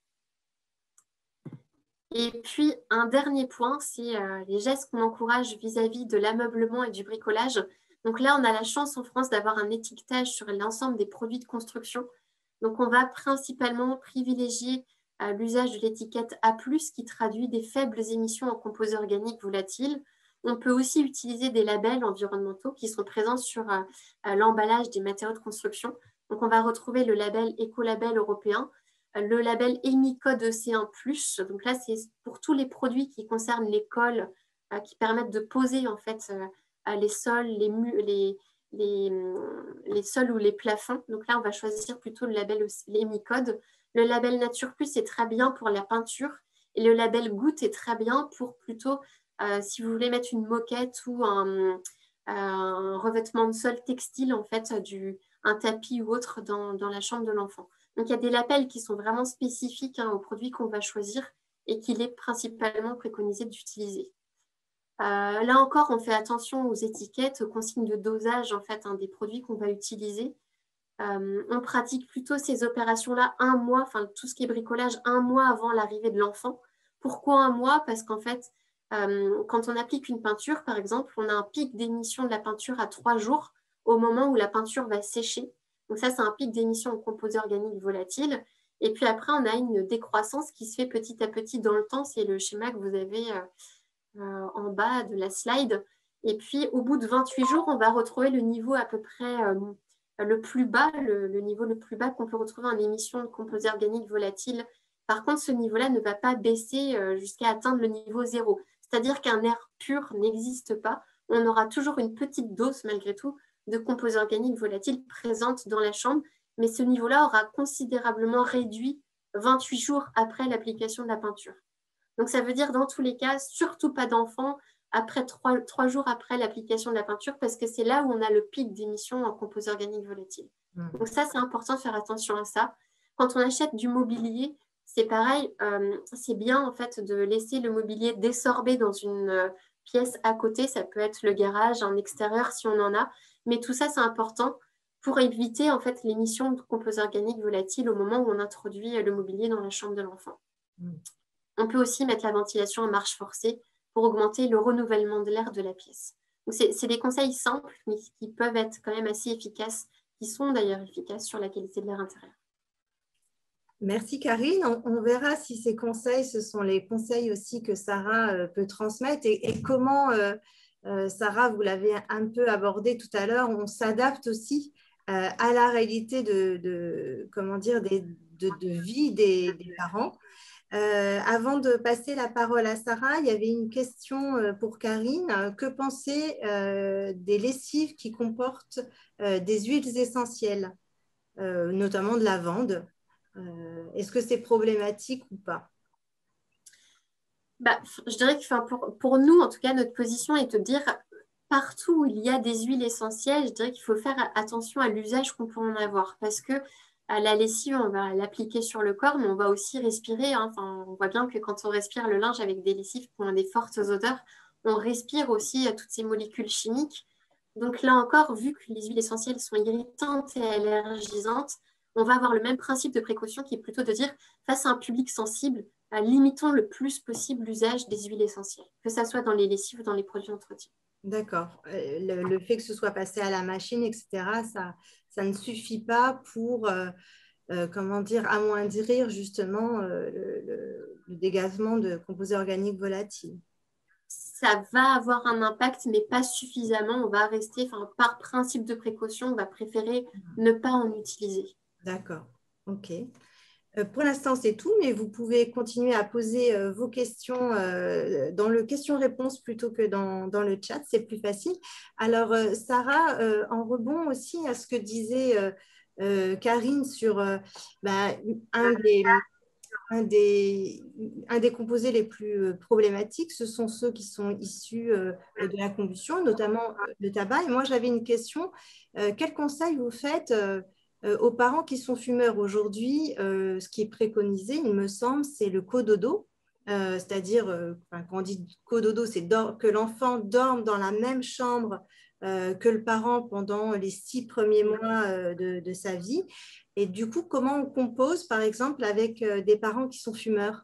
Et puis, un dernier point, c'est les gestes qu'on encourage vis-à-vis de l'ameublement et du bricolage. Donc là, on a la chance en France d'avoir un étiquetage sur l'ensemble des produits de construction. Donc, on va principalement privilégier l'usage de l'étiquette A+, qui traduit des faibles émissions en composés organiques volatiles. On peut aussi utiliser des labels environnementaux qui sont présents sur l'emballage des matériaux de construction. Donc, on va retrouver le label Écolabel européen, le label Emicode EC1+. Donc là, c'est pour tous les produits qui concernent les cols, qui permettent de poser en fait les sols, les sols ou les plafonds. Donc là, on va choisir plutôt le label Emicode. Le label Nature Plus est très bien pour la peinture et le label Goutte est très bien pour plutôt, si vous voulez mettre une moquette ou un revêtement de sol textile, en fait, un tapis ou autre dans la chambre de l'enfant. Donc, il y a des labels qui sont vraiment spécifiques aux produits qu'on va choisir et qu'il est principalement préconisé d'utiliser. Là encore, on fait attention aux étiquettes, aux consignes de dosage en fait, des produits qu'on va utiliser. On pratique plutôt ces opérations-là un mois, enfin tout ce qui est bricolage, un mois avant l'arrivée de l'enfant. Pourquoi un mois? Parce qu'en fait, quand on applique une peinture, par exemple, on a un pic d'émission de la peinture à 3 jours au moment où la peinture va sécher. Donc ça, c'est un pic d'émission en composés organiques volatiles. Et puis après, on a une décroissance qui se fait petit à petit dans le temps. C'est le schéma que vous avez en bas de la slide. Et puis, au bout de 28 jours, on va retrouver le niveau à peu près le plus bas, le niveau le plus bas qu'on peut retrouver en émission de composés organiques volatiles. Par contre, ce niveau-là ne va pas baisser jusqu'à atteindre le niveau 0. C'est-à-dire qu'un air pur n'existe pas. On aura toujours une petite dose, malgré tout, de composés organiques volatiles présentes dans la chambre, mais ce niveau-là aura considérablement réduit 28 jours après l'application de la peinture. Donc, ça veut dire, dans tous les cas, surtout pas d'enfants après 3 jours après l'application de la peinture, parce que c'est là où on a le pic d'émission en composés organiques volatiles. Donc, ça, c'est important de faire attention à ça. Quand on achète du mobilier, c'est pareil, c'est bien en fait de laisser le mobilier désorber dans une pièce à côté. Ça peut être le garage, un extérieur si on en a. Mais tout ça, c'est important pour éviter en fait l'émission de composés organiques volatiles au moment où on introduit le mobilier dans la chambre de l'enfant. On peut aussi mettre la ventilation en marche forcée pour augmenter le renouvellement de l'air de la pièce. Donc, c'est des conseils simples, mais qui peuvent être quand même assez efficaces, qui sont d'ailleurs efficaces sur la qualité de l'air intérieur. Merci Karine. On verra si ces conseils, ce sont les conseils aussi que Sarah peut transmettre et comment, Sarah, vous l'avez un peu abordé tout à l'heure, on s'adapte aussi à la réalité de vie des parents. Avant de passer la parole à Sarah, il y avait une question pour Karine. Que penser des lessives qui comportent des huiles essentielles, notamment de lavande? Est-ce que c'est problématique ou pas? Je dirais que pour nous, en tout cas, notre position est de dire partout où il y a des huiles essentielles, je dirais qu'il faut faire attention à l'usage qu'on peut en avoir parce que la lessive, on va l'appliquer sur le corps, mais on va aussi respirer. Enfin, on voit bien que quand on respire le linge avec des lessives qui ont des fortes odeurs, on respire aussi toutes ces molécules chimiques. Donc là encore, vu que les huiles essentielles sont irritantes et allergisantes, on va avoir le même principe de précaution qui est plutôt de dire, face à un public sensible, limitons le plus possible l'usage des huiles essentielles, que ce soit dans les lessives ou dans les produits d'entretien. D'accord. Le fait que ce soit passé à la machine, etc., ça ne suffit pas pour amoindrir justement le dégagement de composés organiques volatiles. Ça va avoir un impact, mais pas suffisamment. On va rester, par principe de précaution, on va préférer ne pas en utiliser. D'accord. OK. Pour l'instant, c'est tout, mais vous pouvez continuer à poser vos questions dans le question-réponse plutôt que dans le chat, c'est plus facile. Alors, Sarah, en rebond aussi à ce que disait Karine sur un des composés les plus problématiques, ce sont ceux qui sont issus de la combustion, notamment le tabac. Et moi, j'avais une question. Quel conseil vous faites aux parents qui sont fumeurs aujourd'hui? Ce qui est préconisé, il me semble, c'est le cododo. c'est-à-dire, quand on dit cododo, c'est que l'enfant dorme dans la même chambre que le parent pendant les 6 premiers mois de sa vie. Et du coup, comment on compose, par exemple, avec des parents qui sont fumeurs?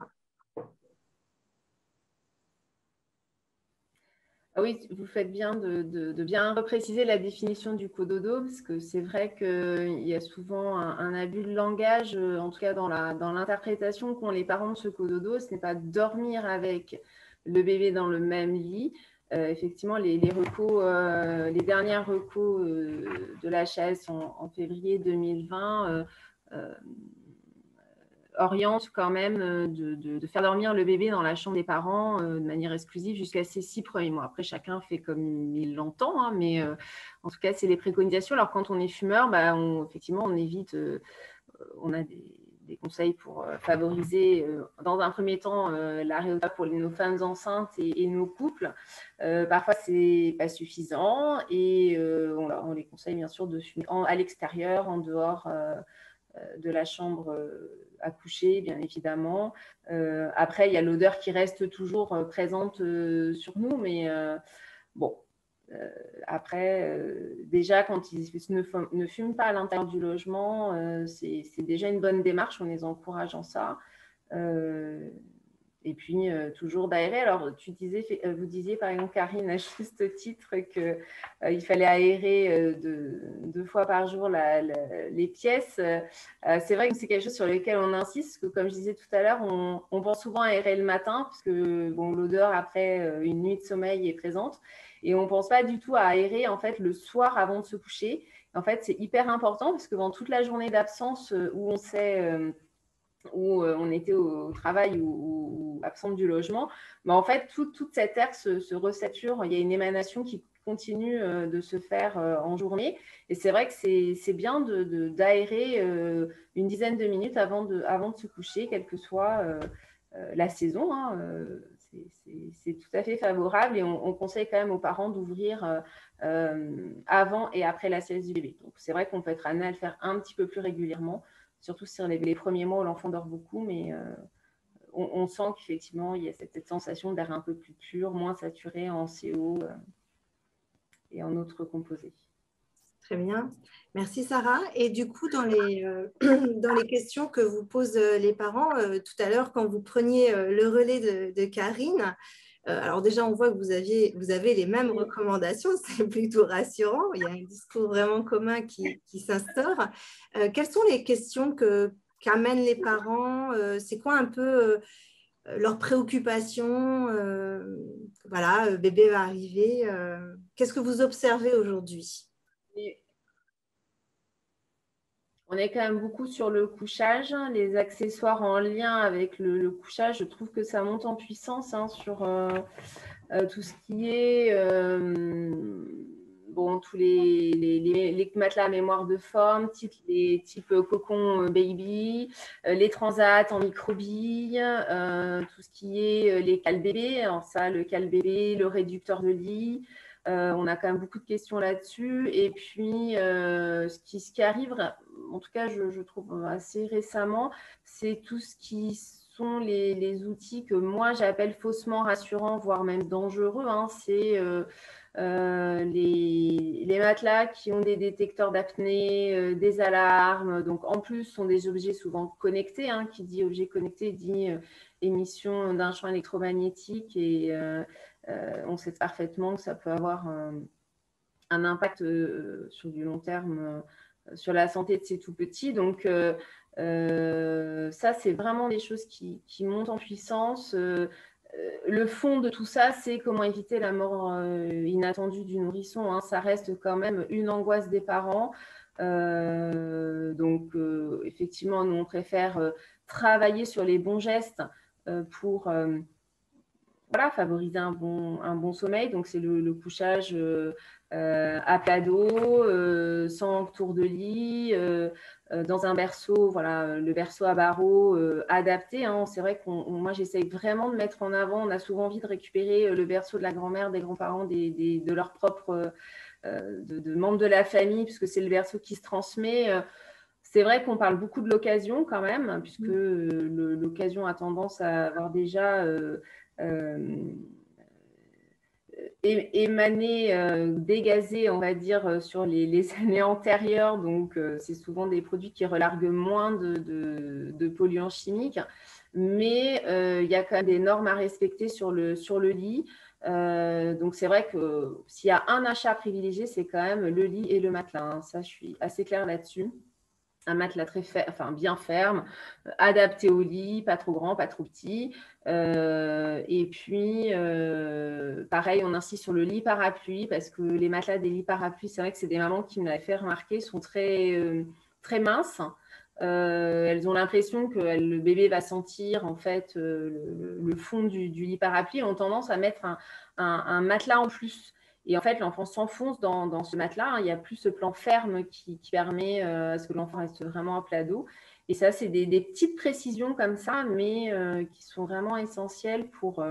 Ah oui, vous faites bien de bien repréciser la définition du cododo, parce que c'est vrai qu'il y a souvent un abus de langage, en tout cas dans l'interprétation qu'ont les parents de ce cododo. Ce n'est pas dormir avec le bébé dans le même lit. Effectivement, les dernières recos de l'HAS en février 2020 oriente quand même de faire dormir le bébé dans la chambre des parents de manière exclusive jusqu'à ses 6 premiers mois. Après, chacun fait comme il l'entend, hein, mais en tout cas, c'est les préconisations. Alors, quand on est fumeur, effectivement, on évite, on a des conseils pour favoriser, dans un premier temps, l'aréota pour nos femmes enceintes et nos couples. Parfois, ce n'est pas suffisant et on les conseille bien sûr de fumer à l'extérieur, en dehors de la chambre à coucher, bien évidemment. Après, il y a l'odeur qui reste toujours présente sur nous, mais bon. Après, déjà, quand ils ne fument pas à l'intérieur du logement, c'est déjà une bonne démarche, on les encourage en ça. Et puis, toujours d'aérer. Alors, vous disiez, par exemple, Karine, à juste titre, qu'il fallait aérer 2 fois par jour les pièces. C'est vrai que c'est quelque chose sur lequel on insiste, parce que, comme je disais tout à l'heure, on pense souvent à aérer le matin, parce que l'odeur, après une nuit de sommeil, est présente. Et on ne pense pas du tout à aérer, en fait, le soir avant de se coucher. En fait, c'est hyper important, parce que dans toute la journée d'absence où on sait... où on était au travail ou absente du logement, en fait, toute cette air se resature. Il y a une émanation qui continue de se faire en journée. Et c'est vrai que c'est bien d'aérer une dizaine de minutes avant de se coucher, quelle que soit la saison. Hein, c'est tout à fait favorable et on conseille quand même aux parents d'ouvrir avant et après la sieste du bébé. Donc, c'est vrai qu'on peut être amené à le faire un petit peu plus régulièrement, surtout sur les premiers mois où l'enfant dort beaucoup, mais on sent qu'effectivement, il y a cette sensation d'air un peu plus pur, moins saturé en CO et en autres composés. Très bien. Merci Sarah. Et du coup, dans les questions que vous posent les parents, tout à l'heure, quand vous preniez le relais de Karine, alors déjà, on voit que vous avez les mêmes recommandations, c'est plutôt rassurant, il y a un discours vraiment commun qui s'instaure. Quelles sont les questions qu'amènent les parents? C'est quoi un peu leurs préoccupations? Voilà, bébé va arriver. Qu'est-ce que vous observez aujourd'hui? On est quand même beaucoup sur le couchage, les accessoires en lien avec le couchage. Je trouve que ça monte en puissance sur tout ce qui est tous les matelas à mémoire de forme, type cocon baby, les transats en microbilles, tout ce qui est les cales bébés. Alors ça, le cale bébé, le réducteur de lit. On a quand même beaucoup de questions là-dessus. Et puis, ce qui arrive, en tout cas, je trouve assez récemment, c'est tout ce qui sont les outils que moi, j'appelle faussement rassurants, voire même dangereux. Hein. C'est les matelas qui ont des détecteurs d'apnée, des alarmes. Donc, en plus, sont des objets souvent connectés. Hein. Qui dit objet connecté dit émission d'un champ électromagnétique et on sait parfaitement que ça peut avoir un impact sur du long terme sur la santé de ces tout-petits. Donc, ça, c'est vraiment des choses qui montent en puissance. Le fond de tout ça, c'est comment éviter la mort inattendue du nourrisson. Hein. Ça reste quand même une angoisse des parents. Donc, effectivement, nous, on préfère travailler sur les bons gestes pour favoriser un bon sommeil. Donc, c'est le couchage à plat dos, sans tour de lit, dans un berceau, le berceau à barreaux adapté. Hein. C'est vrai que moi, j'essaye vraiment de mettre en avant. On a souvent envie de récupérer le berceau de la grand-mère, des grands-parents, de leurs propres de membres de la famille, puisque c'est le berceau qui se transmet. C'est vrai qu'on parle beaucoup de l'occasion quand même, puisque l'occasion a tendance à avoir déjà émané, dégazé, on va dire, sur les années antérieures. Donc, c'est souvent des produits qui relarguent moins de polluants chimiques. Mais il y a quand même des normes à respecter sur le lit. Donc, c'est vrai que s'il y a un achat à privilégier, c'est quand même le lit et le matelas, hein. Ça, je suis assez claire là-dessus. Un matelas bien ferme, adapté au lit, pas trop grand, pas trop petit. Et puis, pareil, on insiste sur le lit parapluie parce que les matelas des lits parapluies, c'est vrai que c'est des mamans qui me l'avaient fait remarquer, sont très minces. Elles ont l'impression que le bébé va sentir en fait le fond du lit parapluie et ont tendance à mettre un matelas en plus. Et en fait, l'enfant s'enfonce dans ce matelas, hein. Il n'y a plus ce plan ferme qui permet à ce que l'enfant reste vraiment à plat dos. Et ça, c'est des petites précisions comme ça, mais qui sont vraiment essentielles pour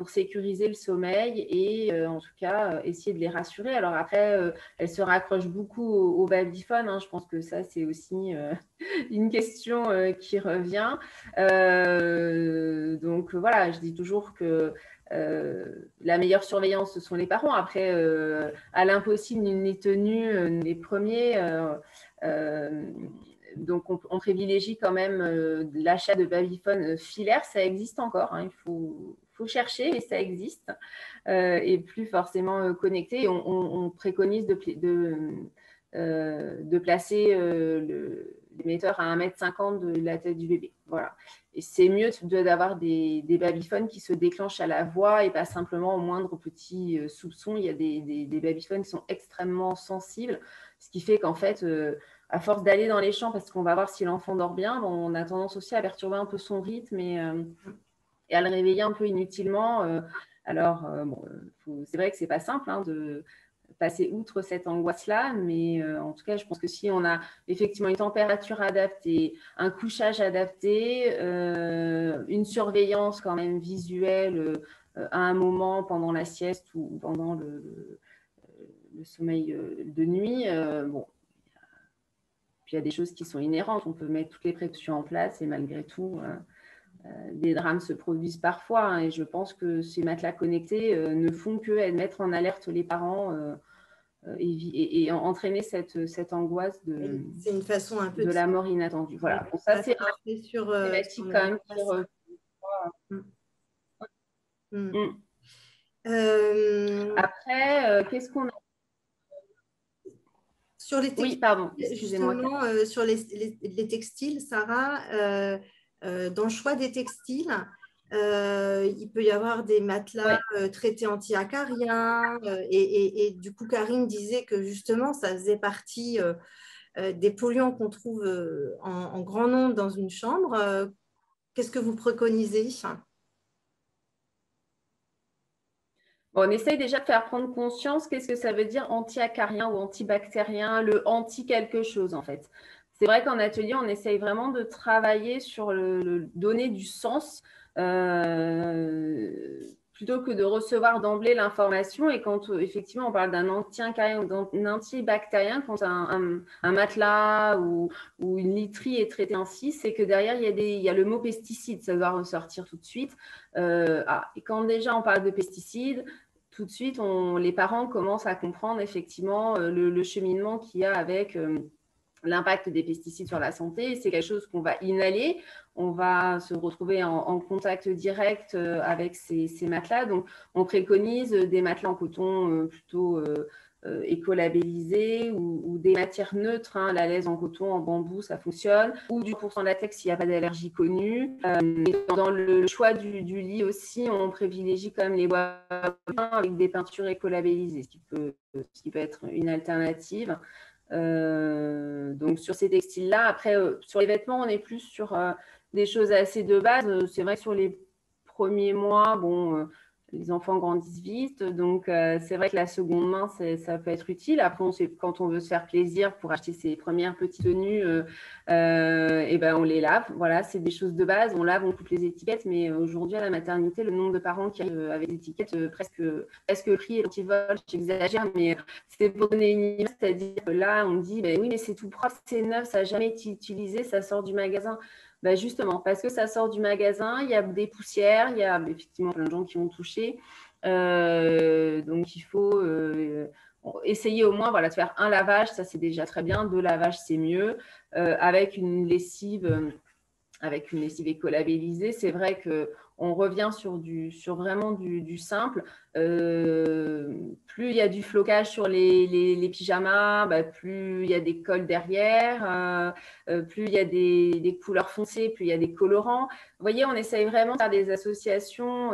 sécuriser le sommeil et en tout cas essayer de les rassurer. Alors après, elles se raccrochent beaucoup au babyphone, hein. Je pense que ça, c'est aussi une question qui revient. Donc voilà, je dis toujours que la meilleure surveillance, ce sont les parents. Après, à l'impossible, nul n'est tenu, les premiers. Donc, on privilégie quand même l'achat de babyphone filaire. Ça existe encore, hein. Il faut chercher, mais ça existe. Et plus forcément connecté. On préconise de placer l'émetteur à 1,50 m de la tête du bébé. Voilà. Et c'est mieux d'avoir des babyphones qui se déclenchent à la voix et pas simplement au moindre petit soupçon. Il y a des babyphones qui sont extrêmement sensibles, ce qui fait qu'en fait, à force d'aller dans les champs parce qu'on va voir si l'enfant dort bien, on a tendance aussi à perturber un peu son rythme et à le réveiller un peu inutilement. Alors, c'est vrai que ce n'est pas simple, hein, de passer outre cette angoisse-là, mais en tout cas, je pense que si on a effectivement une température adaptée, un couchage adapté, une surveillance quand même visuelle à un moment pendant la sieste ou pendant le sommeil de nuit, puis il y a des choses qui sont inhérentes. On peut mettre toutes les précautions en place et malgré tout, des drames se produisent parfois, hein, et je pense que ces matelas connectés ne font que mettre en alerte les parents et entraîner cette angoisse c'est une façon un peu de la mort inattendue. Voilà. Bon, ça, c'est sur thématique quand même qui revient. Après, qu'est-ce qu'on a sur les textiles? Oui, pardon, excusez-moi. Justement, sur les textiles, Sarah, dans le choix des textiles, il peut y avoir des matelas traités anti-acariens. Et du coup, Karine disait que justement, ça faisait partie des polluants qu'on trouve en grand nombre dans une chambre. Qu'est-ce que vous préconisez? Bon, on essaye déjà de faire prendre conscience qu'est-ce que ça veut dire anti-acarien ou antibactérien, le anti quelque chose en fait. C'est vrai qu'en atelier, on essaye vraiment de travailler sur le donner du sens plutôt que de recevoir d'emblée l'information. Et quand effectivement on parle d'un anti-acarien ou d'un antibactérien, quand un matelas ou une literie est traitée ainsi, c'est que derrière il y a le mot pesticide, ça doit ressortir tout de suite. Et quand déjà on parle de pesticides, tout de suite, les parents commencent à comprendre effectivement le cheminement qu'il y a avec l'impact des pesticides sur la santé. C'est quelque chose qu'on va inhaler. On va se retrouver en contact direct avec ces matelas. Donc, on préconise des matelas en coton plutôt écolabellisés ou des matières neutres, hein, la laise en coton, en bambou, ça fonctionne, ou du % latex s'il n'y a pas d'allergie connue. Dans le choix du lit aussi, on privilégie quand même les bois avec des peintures écolabellisées, ce qui peut être une alternative. Donc sur ces textiles-là, après sur les vêtements, on est plus sur des choses assez de base. C'est vrai que sur les premiers mois, les enfants grandissent vite, donc c'est vrai que la seconde main, ça peut être utile. Après, quand on veut se faire plaisir pour acheter ses premières petites tenues, et ben on les lave. Voilà, c'est des choses de base. On lave, on coupe les étiquettes, mais aujourd'hui à la maternité, le nombre de parents qui arrivent avec des étiquettes presque pris et qui volent, j'exagère, mais c'est pour donner une image, c'est-à-dire que là, on dit, ben oui, mais c'est tout propre, c'est neuf, ça n'a jamais été utilisé, ça sort du magasin. Ben justement, parce que ça sort du magasin, il y a des poussières, il y a effectivement plein de gens qui ont touché. Donc, il faut essayer au moins voilà, de faire un lavage, ça c'est déjà très bien. 2 lavages, c'est mieux. Avec une lessive écolabellisée, c'est vrai qu'on revient sur vraiment du simple. Plus il y a du flocage sur les pyjamas, bah, plus il y a des cols derrière, plus il y a des couleurs foncées, plus il y a des colorants. Vous voyez, on essaye vraiment de faire des associations,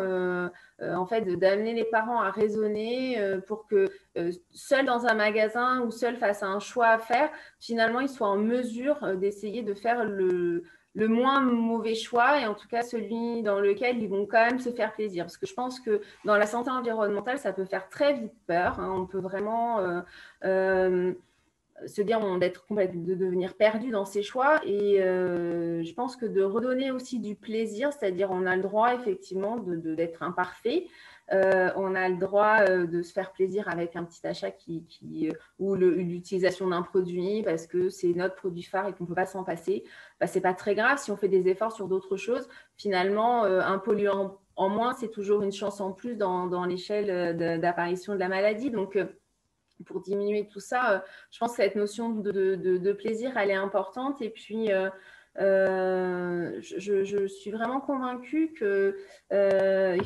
en fait, d'amener les parents à raisonner pour que seuls dans un magasin ou seuls face à un choix à faire, finalement, ils soient en mesure d'essayer de faire le moins mauvais choix, et en tout cas celui dans lequel ils vont quand même se faire plaisir. Parce que je pense que dans la santé environnementale, ça peut faire très vite peur. On peut vraiment se dire de devenir perdu dans ses choix. Et je pense que de redonner aussi du plaisir, c'est-à-dire on a le droit effectivement d'être imparfait. On a le droit de se faire plaisir avec un petit achat ou l'utilisation d'un produit parce que c'est notre produit phare et qu'on ne peut pas s'en passer. Bah, ce n'est pas très grave si on fait des efforts sur d'autres choses. Finalement, un polluant en moins, c'est toujours une chance en plus dans l'échelle d'apparition de la maladie. Donc, pour diminuer tout ça, je pense que cette notion de plaisir, elle est importante. Et puis, je suis vraiment convaincue qu'il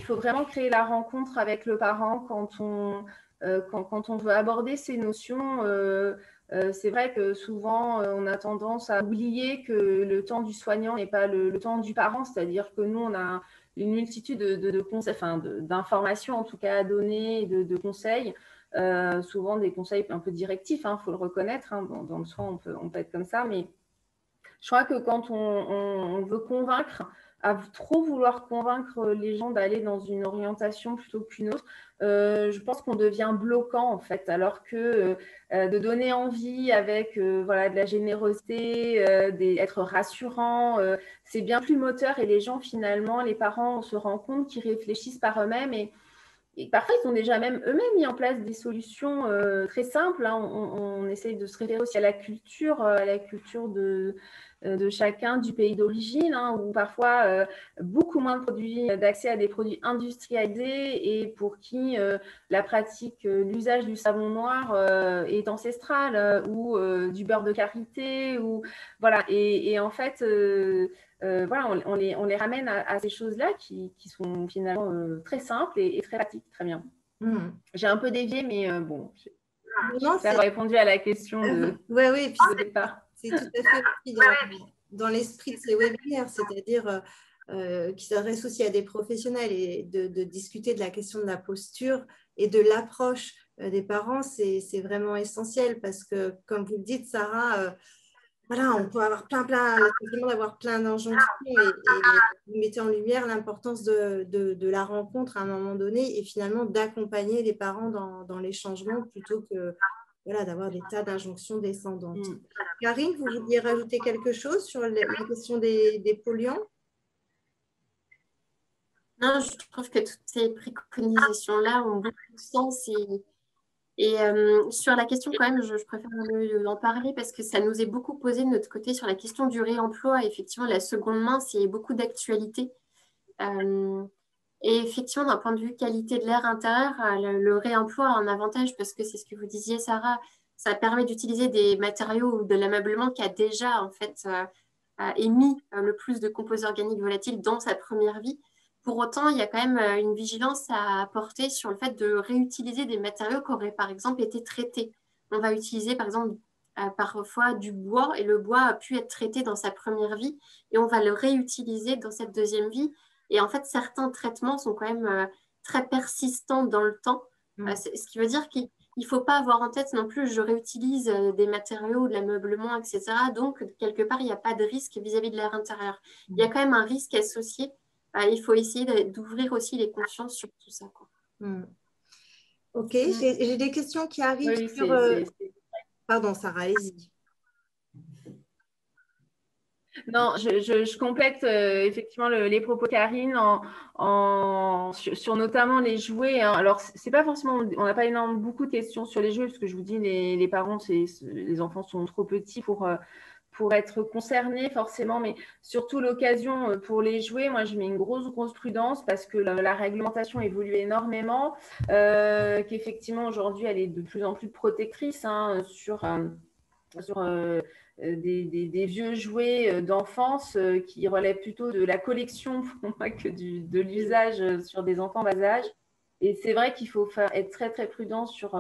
faut vraiment créer la rencontre avec le parent quand on veut aborder ces notions. C'est vrai que souvent, on a tendance à oublier que le temps du soignant n'est pas le temps du parent, c'est-à-dire que nous, on a une multitude de conseils, d'informations en tout cas à donner, de conseils. Souvent des conseils un peu directifs, faut le reconnaître, dans le soin on peut être comme ça, mais je crois que quand on veut convaincre, à trop vouloir convaincre les gens d'aller dans une orientation plutôt qu'une autre, je pense qu'on devient bloquant en fait, alors que de donner envie avec de la générosité, être rassurant, c'est bien plus moteur, et les gens finalement, les parents, on se rend compte qu'ils réfléchissent par eux-mêmes, et parfois, ils ont déjà même eux-mêmes mis en place des solutions très simples. On essaye de se référer aussi à la culture de chacun, du pays d'origine, où parfois beaucoup moins de produits, d'accès à des produits industrialisés, et pour qui la pratique, l'usage du savon noir est ancestral, ou du beurre de karité, voilà. Et en fait, on les ramène à ces choses-là qui sont finalement très simples et très pratiques. Très bien. J'ai un peu dévié, mais bon, j'espère avoir répondu à la question de départ. C'est tout à fait aussi dans l'esprit de ces webinaires, c'est-à-dire qui s'adressent aussi à des professionnels, et de discuter de la question de la posture et de l'approche des parents, c'est vraiment essentiel, parce que, comme vous le dites, Sarah, on peut avoir d'avoir plein d'injonctions, et vous mettez en lumière l'importance de la rencontre à un moment donné, et finalement d'accompagner les parents dans les changements, plutôt que d'avoir des tas d'injonctions descendantes. Karine, vous vouliez rajouter quelque chose sur la question des polluants? Non, je trouve que toutes ces préconisations-là ont beaucoup de sens, et sur la question, quand même, je préfère en parler parce que ça nous est beaucoup posé de notre côté sur la question du réemploi. Effectivement, la seconde main, c'est beaucoup d'actualité. Et effectivement, d'un point de vue qualité de l'air intérieur, le réemploi a un avantage, parce que c'est ce que vous disiez, Sarah, ça permet d'utiliser des matériaux ou de l'ameublement qui a déjà en fait émis le plus de composés organiques volatiles dans sa première vie. Pour autant, il y a quand même une vigilance à apporter sur le fait de réutiliser des matériaux qui auraient par exemple été traités. On va utiliser par exemple parfois du bois, et le bois a pu être traité dans sa première vie, et on va le réutiliser dans cette deuxième vie. Et en fait, certains traitements sont quand même très persistants dans le temps, ce qui veut dire qu'il ne faut pas avoir en tête non plus, je réutilise des matériaux, de l'ameublement, etc. Donc, quelque part, il n'y a pas de risque vis-à-vis de l'air intérieur. Il y a quand même un risque associé il faut essayer d'ouvrir aussi les consciences sur tout ça, quoi. Ok, j'ai des questions qui arrivent Oui, sur… Pardon, Sarah, allez-y. Non, je complète effectivement les propos de Karine sur notamment les jouets, hein. Alors, c'est pas forcément, on n'a pas beaucoup de questions sur les jouets, parce que je vous dis, les parents, les enfants sont trop petits pour être concernés forcément, mais surtout l'occasion pour les jouets, moi je mets une grosse prudence parce que la réglementation évolue énormément, qu'effectivement aujourd'hui elle est de plus en plus protectrice, hein, sur des vieux jouets d'enfance qui relèvent plutôt de la collection pour moi que de l'usage sur des enfants bas âge. Et c'est vrai qu'il faut être très prudent sur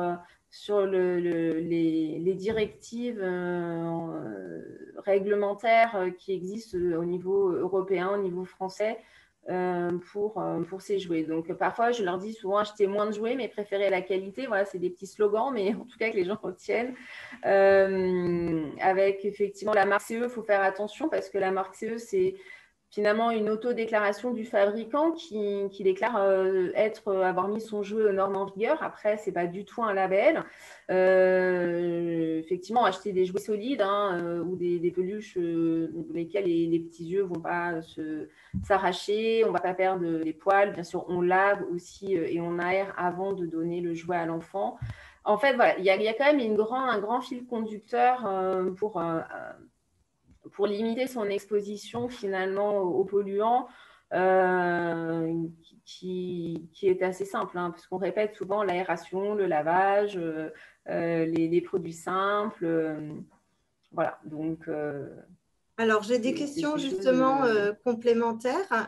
les directives réglementaires qui existent au niveau européen, au niveau français, pour ces jouets. Donc, parfois, je leur dis souvent achetez moins de jouets, mais préférez la qualité. Voilà, c'est des petits slogans, mais en tout cas que les gens retiennent. Avec effectivement la marque CE, il faut faire attention parce que la marque CE, c'est finalement une autodéclaration du fabricant qui déclare avoir mis son jouet aux normes en vigueur. Après, ce n'est pas du tout un label. Effectivement, acheter des jouets solides, hein, ou des peluches dans lesquelles les petits yeux ne vont pas s'arracher, on ne va pas perdre les poils. Bien sûr, on lave aussi et on aère avant de donner le jouet à l'enfant. En fait, voilà, il y a quand même un grand fil conducteur pour limiter son exposition finalement aux polluants, qui est assez simple, hein, parce qu'on répète souvent l'aération, le lavage, les produits simples. Voilà, donc… Alors, j'ai des questions justement complémentaires,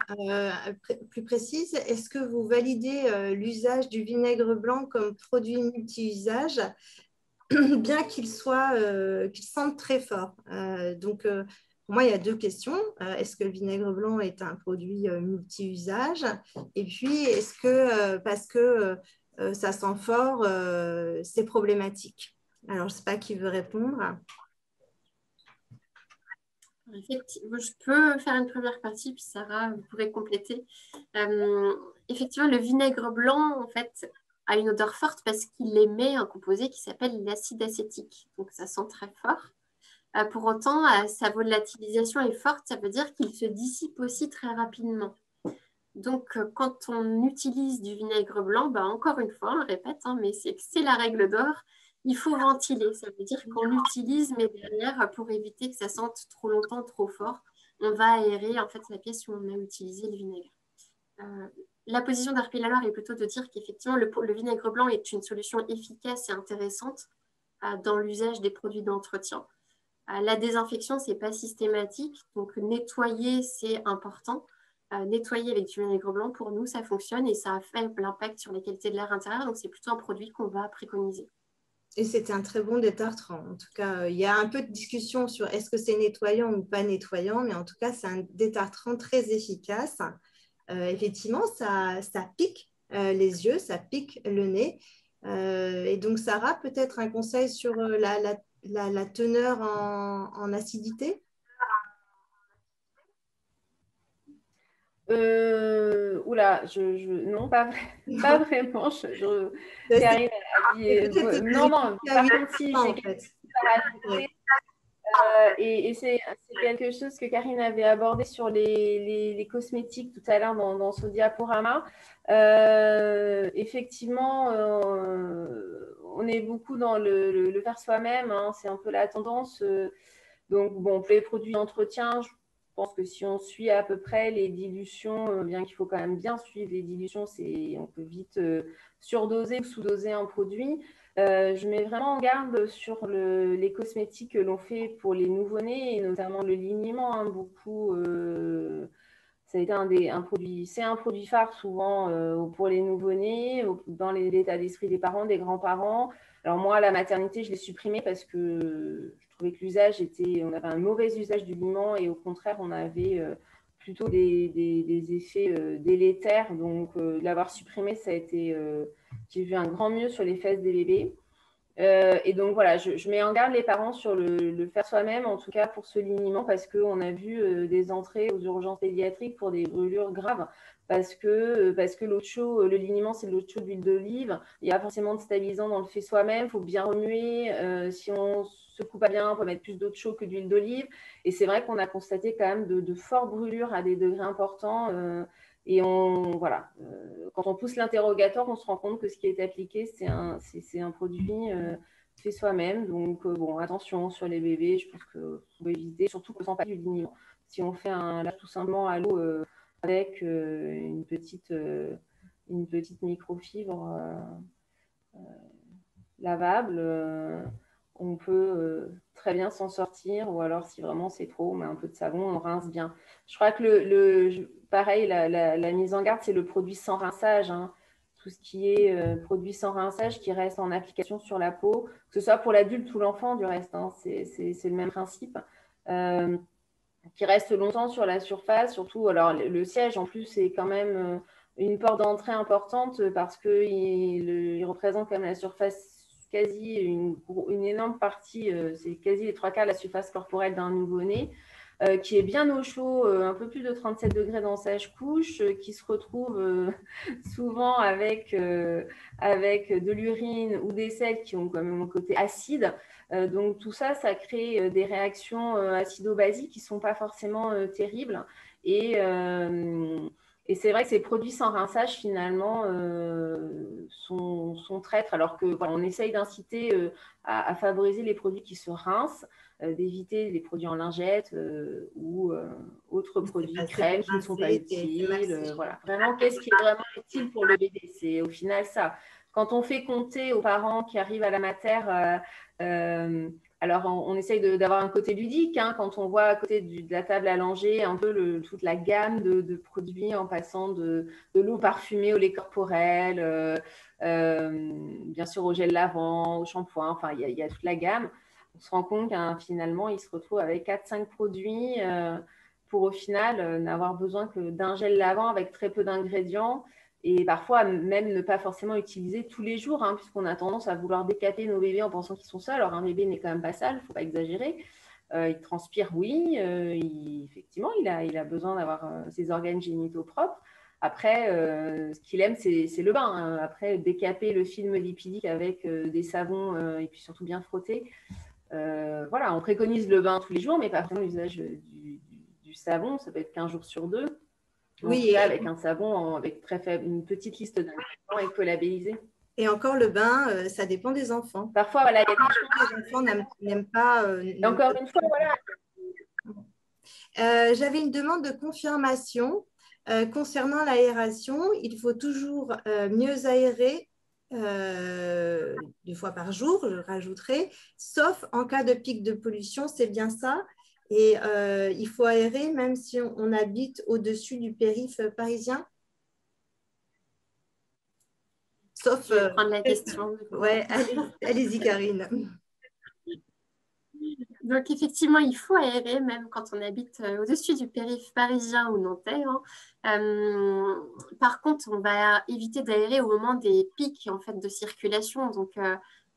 plus précises. Est-ce que vous validez l'usage du vinaigre blanc comme produit multi-usage, bien qu'il sente très fort? Donc, pour moi, il y a deux questions. Est-ce que le vinaigre blanc est un produit multi-usage? Et puis, est-ce que parce que ça sent fort, c'est problématique? Alors, je ne sais pas qui veut répondre. Effectivement, je peux faire une première partie, puis Sarah, vous pourrez compléter. Effectivement, le vinaigre blanc, en fait, a une odeur forte parce qu'il émet un composé qui s'appelle l'acide acétique. Donc, ça sent très fort. Pour autant, sa volatilisation est forte, ça veut dire qu'il se dissipe aussi très rapidement. Donc, quand on utilise du vinaigre blanc, encore une fois, on répète, hein, mais c'est la règle d'or, il faut ventiler. Ça veut dire qu'on l'utilise, mais derrière, pour éviter que ça sente trop longtemps, trop fort, on va aérer en fait la pièce où on a utilisé le vinaigre. La position d'Harpy Laloir est plutôt de dire qu'effectivement, le vinaigre blanc est une solution efficace et intéressante dans l'usage des produits d'entretien. La désinfection, ce n'est pas systématique, donc nettoyer, c'est important. Nettoyer avec du vinaigre blanc, pour nous, ça fonctionne et ça a fait l'impact sur la qualité de l'air intérieur, donc c'est plutôt un produit qu'on va préconiser. Et c'était un très bon détartrant. En tout cas, il y a un peu de discussion sur est-ce que c'est nettoyant ou pas nettoyant, mais en tout cas, c'est un détartrant très efficace. Effectivement, ça pique les yeux, ça pique le nez. Et donc, Sarah, peut-être un conseil sur la teneur en acidité? Oula, non, pas vraiment. Karine a dit… non, par contre, si, j'ai quelque chose à rajouter. Et c'est quelque chose que Karine avait abordé sur les cosmétiques tout à l'heure dans son diaporama. Effectivement, on est beaucoup dans le faire soi-même, hein, c'est un peu la tendance. Donc, bon, pour les produits d'entretien, je pense que si on suit à peu près les dilutions, bien qu'il faut quand même bien suivre les dilutions, on peut vite surdoser ou sous-doser un produit. Je mets vraiment en garde sur les cosmétiques que l'on fait pour les nouveau-nés, et notamment le lignement, hein, beaucoup. Ça a été c'est un produit phare souvent pour les nouveau-nés, dans l'état d'esprit des parents, des grands-parents. Alors moi, à la maternité, je l'ai supprimé parce que je trouvais que on avait un mauvais usage du liment, et au contraire, on avait plutôt des effets délétères. Donc, l'avoir supprimé, j'ai vu un grand mieux sur les fesses des bébés. Et donc voilà, je mets en garde les parents sur le faire soi-même, en tout cas pour ce liniment, parce qu'on a vu des entrées aux urgences pédiatriques pour des brûlures graves, parce que l'eau de chaud, le liniment, c'est de l'eau de chaud d'huile d'olive. Il y a forcément de stabilisant dans le fait soi-même, il faut bien remuer. Si on se coupe pas bien, on peut mettre plus d'eau de chaud que d'huile d'olive. Et c'est vrai qu'on a constaté quand même de fortes brûlures à des degrés importants. Et voilà, quand on pousse l'interrogatoire, on se rend compte que ce qui est appliqué, c'est un produit fait soi-même. Donc, bon, attention sur les bébés, je pense qu'il faut éviter, surtout ne sent pas du liniment. Si on fait un lave tout simplement à l'eau avec une petite microfibre lavable, on peut très bien s'en sortir, ou alors si vraiment c'est trop, on met un peu de savon, on rince bien. Je crois que pareil, la mise en garde, c'est le produit sans rinçage, hein. Tout ce qui est produit sans rinçage qui reste en application sur la peau, que ce soit pour l'adulte ou l'enfant du reste, hein, c'est le même principe, qui reste longtemps sur la surface, surtout, alors le siège en plus c'est quand même une porte d'entrée importante parce qu'il représente quand même la surface quasi une énorme partie, c'est quasi les 3/4 de la surface corporelle d'un nouveau-né, qui est bien au chaud, un peu plus de 37 degrés dans sèche-couche, qui se retrouve souvent avec de l'urine ou des selles qui ont quand même un côté acide. Donc tout ça, ça crée des réactions acido-basiques qui ne sont pas forcément terribles. Et c'est vrai que ces produits sans rinçage, finalement, sont traîtres, alors que voilà, on essaye d'inciter à favoriser les produits qui se rincent, d'éviter les produits en lingette ou autres produits crèmes qui ne sont pas utiles. Voilà. Vraiment, qu'est-ce qui est vraiment utile pour le bébé? C'est au final ça. Quand on fait compter aux parents qui arrivent à la matère, alors on essaye d'avoir un côté ludique, hein, quand on voit à côté de la table allongée un peu toute la gamme de produits en passant de l'eau parfumée au lait corporel, bien sûr au gel lavant, au shampoing, enfin il y a toute la gamme. On se rend compte qu'un finalement il se retrouve avec 4-5 produits pour au final n'avoir besoin que d'un gel lavant avec très peu d'ingrédients. Et parfois, même ne pas forcément utiliser tous les jours, hein, puisqu'on a tendance à vouloir décaper nos bébés en pensant qu'ils sont sales. Alors, un bébé n'est quand même pas sale, il ne faut pas exagérer. Il transpire, oui. Effectivement, il a besoin d'avoir ses organes génitaux propres. Après, ce qu'il aime, c'est le bain, hein. Après, décaper le film lipidique avec des savons et puis surtout bien frotter. Voilà, on préconise le bain tous les jours, mais pas vraiment l'usage du savon. Ça peut être 15 jours sur 2. Oui, avec un savon avec très faible, une petite liste d'ingrédients écolabellisés. Et encore le bain, ça dépend des enfants. Parfois, voilà, il y a des enfants n'aiment pas. Et encore une fois, voilà. J'avais une demande de confirmation concernant l'aération. Il faut toujours mieux aérer 2 fois par jour, je rajouterai, sauf en cas de pic de pollution, c'est bien ça. Et il faut aérer même si on habite au-dessus du périph' parisien. Sauf. Je vais prendre la question. Ouais, allez-y, Karine. Donc, effectivement, il faut aérer, même quand on habite au-dessus du périph' parisien ou nantais, hein. Par contre, on va éviter d'aérer au moment des pics en fait, de circulation. Donc,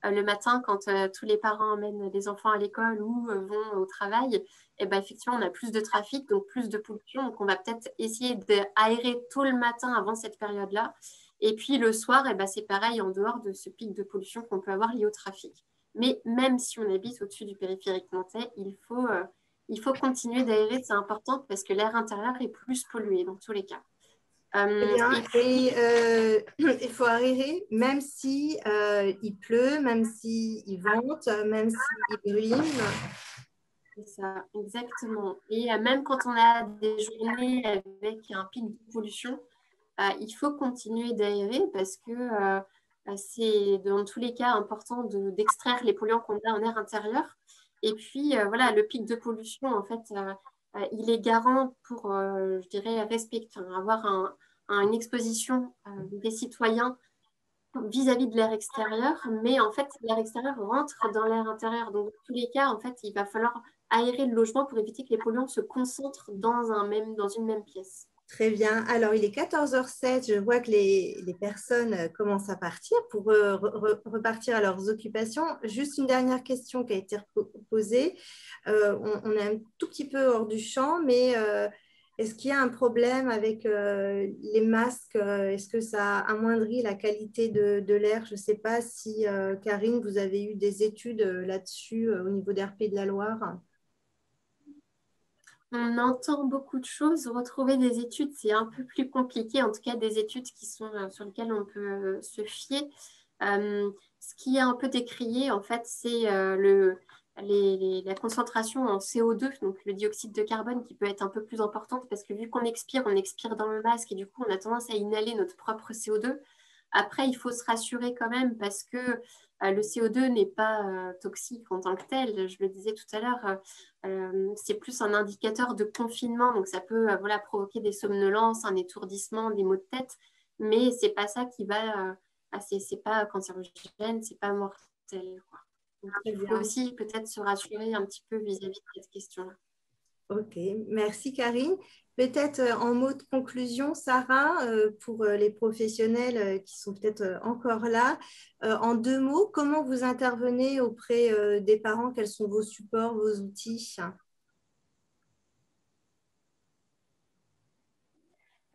le matin, quand tous les parents emmènent les enfants à l'école ou vont au travail, et ben, effectivement, on a plus de trafic, donc plus de pollution. Donc, on va peut-être essayer d'aérer tôt le matin avant cette période-là. Et puis, le soir, et ben, c'est pareil, en dehors de ce pic de pollution qu'on peut avoir lié au trafic. Mais même si on habite au-dessus du périphérique nantais, il faut continuer d'aérer, c'est important parce que l'air intérieur est plus pollué dans tous les cas. Il faut aérer même si il pleut, même s'il vente, même s'il brime. C'est ça, exactement. Et même quand on a des journées avec un pic de pollution, il faut continuer d'aérer parce que c'est dans tous les cas important d'extraire les polluants qu'on a en air intérieur. Et puis, voilà, le pic de pollution, en fait, il est garant pour, je dirais, avoir une exposition des citoyens vis-à-vis de l'air extérieur. Mais en fait, l'air extérieur rentre dans l'air intérieur. Donc, dans tous les cas, en fait, il va falloir aérer le logement pour éviter que les polluants se concentrent dans une même pièce. Très bien. Alors, il est 14h07. Je vois que les personnes commencent à partir pour repartir à leurs occupations. Juste une dernière question qui a été posée. On est un tout petit peu hors du champ, mais est-ce qu'il y a un problème avec les masques? Est-ce que ça amoindrit la qualité de l'air? Je ne sais pas si, Karine, vous avez eu des études là-dessus au niveau d'RP de la Loire. On entend beaucoup de choses. Retrouver des études, c'est un peu plus compliqué, en tout cas des études qui sont, sur lesquelles on peut se fier. Ce qui est un peu décrié, en fait, c'est la concentration en CO2, donc le dioxyde de carbone, qui peut être un peu plus importante parce que vu qu'on expire, on expire dans le masque et du coup, on a tendance à inhaler notre propre CO2. Après, il faut se rassurer quand même parce que le CO2 n'est pas toxique en tant que tel. Je le disais tout à l'heure, c'est plus un indicateur de confinement, donc ça peut voilà, provoquer des somnolences, un étourdissement, des maux de tête, mais c'est pas ça qui va, c'est pas cancérogène, c'est pas mortel, quoi. Donc, Très il faut bien. aussi peut-être se rassurer un petit peu vis-à-vis de cette question-là. Ok, merci Karine. Peut-être en mot de conclusion, Sarah, pour les professionnels qui sont peut-être encore là, en 2 mots, comment vous intervenez auprès des parents? Quels sont vos supports, vos outils?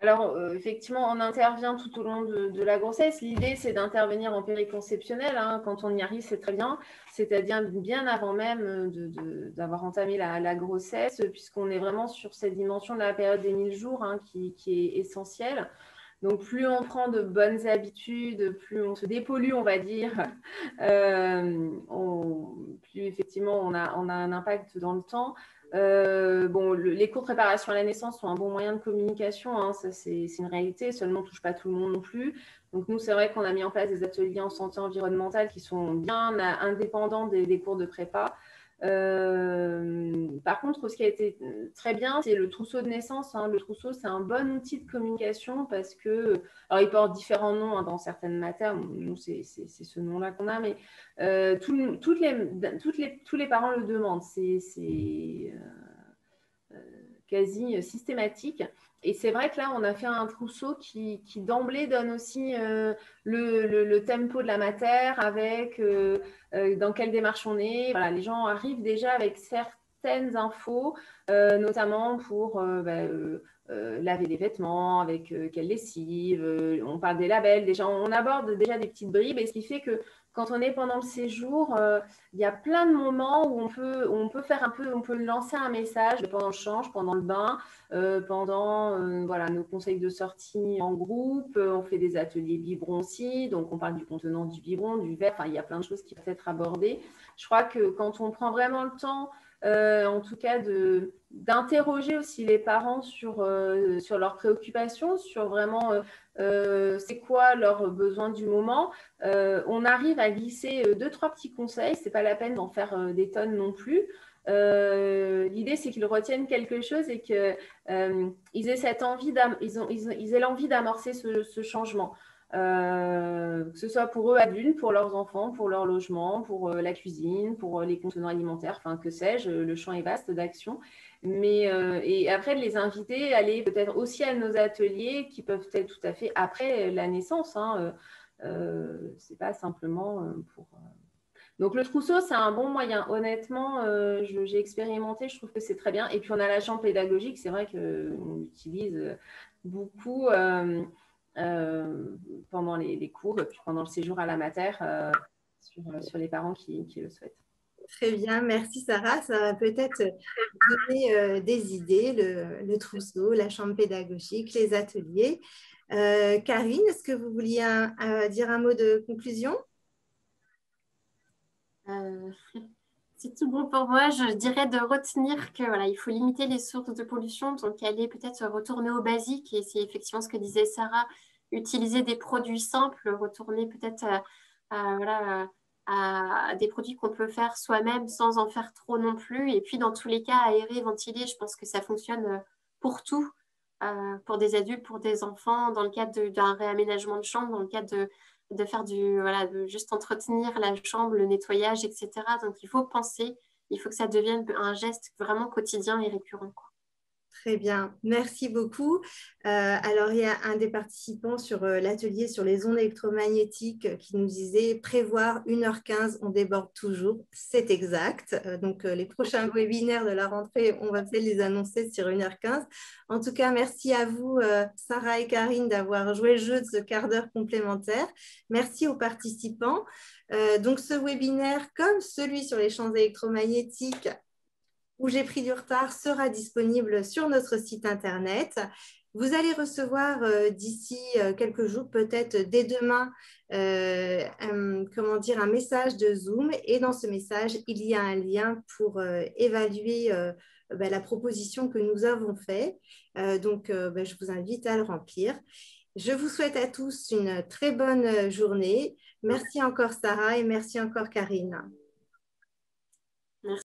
Alors, effectivement, on intervient tout au long de la grossesse. L'idée, c'est d'intervenir en périconceptionnel. Hein. Quand on y arrive, c'est très bien. C'est-à-dire bien avant même d'avoir entamé la grossesse, puisqu'on est vraiment sur cette dimension de la période des 1000 jours hein, qui est essentielle. Donc, plus on prend de bonnes habitudes, plus on se dépollue, on va dire, plus effectivement on a un impact dans le temps. Bon, les cours de préparation à la naissance sont un bon moyen de communication, hein, ça c'est une réalité, seulement on ne touche pas tout le monde non plus. Donc nous, c'est vrai qu'on a mis en place des ateliers en santé environnementale qui sont bien indépendants des cours de prépa. Par contre, ce qui a été très bien, c'est le trousseau de naissance. Hein. Le trousseau, c'est un bon outil de communication parce que, alors il porte différents noms hein, dans certaines matières. Nous, c'est ce nom-là qu'on a, mais tous les parents le demandent. C'est quasi systématique. Et c'est vrai que là, on a fait un trousseau qui d'emblée donne aussi le tempo de la matière, avec dans quelle démarche on est. Voilà, les gens arrivent déjà avec certaines infos, notamment pour laver les vêtements, avec quelle lessive. On parle des labels, déjà, on aborde déjà des petites bribes, et ce qui fait que quand on est pendant le séjour, il y a plein de moments où on peut faire un peu, on peut lancer un message pendant le change, pendant le bain, pendant voilà, nos conseils de sortie en groupe. On fait des ateliers biberons aussi, donc on parle du contenant du biberon, du verre. Enfin, il y a plein de choses qui peuvent être abordées. Je crois que quand on prend vraiment le temps, en tout cas d'interroger aussi les parents sur leurs préoccupations, sur vraiment c'est quoi leurs besoins du moment. On arrive à glisser 2-3 petits conseils. C'est pas la peine d'en faire des tonnes non plus. L'idée, c'est qu'ils retiennent quelque chose et qu'ils aient cette envie ils aient l'envie d'amorcer ce changement. Que ce soit pour eux adultes, pour leurs enfants, pour leur logement, pour la cuisine, pour les contenants alimentaires, enfin que sais-je, le champ est vaste d'action. Mais et après de les inviter à aller peut-être aussi à nos ateliers qui peuvent être tout à fait après la naissance. Hein, c'est pas simplement pour. Donc le trousseau, c'est un bon moyen. Honnêtement, j'ai expérimenté, je trouve que c'est très bien. Et puis on a la chambre pédagogique, c'est vrai qu'on l'utilise beaucoup pendant les cours, puis pendant le séjour à la mater, sur les parents qui le souhaitent. Très bien, merci Sarah. Ça va peut-être donner des idées, le trousseau, la chambre pédagogique, les ateliers. Karine, est-ce que vous vouliez dire un mot de conclusion? C'est tout bon pour moi. Je dirais de retenir que voilà, il faut limiter les sources de pollution, donc aller peut-être retourner au basique, et c'est effectivement ce que disait Sarah, utiliser des produits simples, retourner peut-être voilà, à des produits qu'on peut faire soi-même sans en faire trop non plus. Et puis dans tous les cas, aérer, ventiler, je pense que ça fonctionne pour tout, pour des adultes, pour des enfants, dans le cadre d'un réaménagement de chambre, dans le cadre de faire voilà, de juste entretenir la chambre, le nettoyage, etc. Donc, il faut penser, il faut que ça devienne un geste vraiment quotidien et récurrent, quoi. Très bien, merci beaucoup. Alors, il y a un des participants sur l'atelier sur les ondes électromagnétiques qui nous disait prévoir 1h15, on déborde toujours. C'est exact. Donc, les prochains webinaires de la rentrée, on va peut-être les annoncer sur 1h15. En tout cas, merci à vous, Sarah et Karine, d'avoir joué le jeu de ce quart d'heure complémentaire. Merci aux participants. Donc, ce webinaire, comme celui sur les champs électromagnétiques, où j'ai pris du retard, sera disponible sur notre site internet. Vous allez recevoir d'ici quelques jours, peut-être dès demain, un message de Zoom. Et dans ce message, il y a un lien pour évaluer la proposition que nous avons faite. Je vous invite à le remplir. Je vous souhaite à tous une très bonne journée. Merci encore Sarah et merci encore Karine.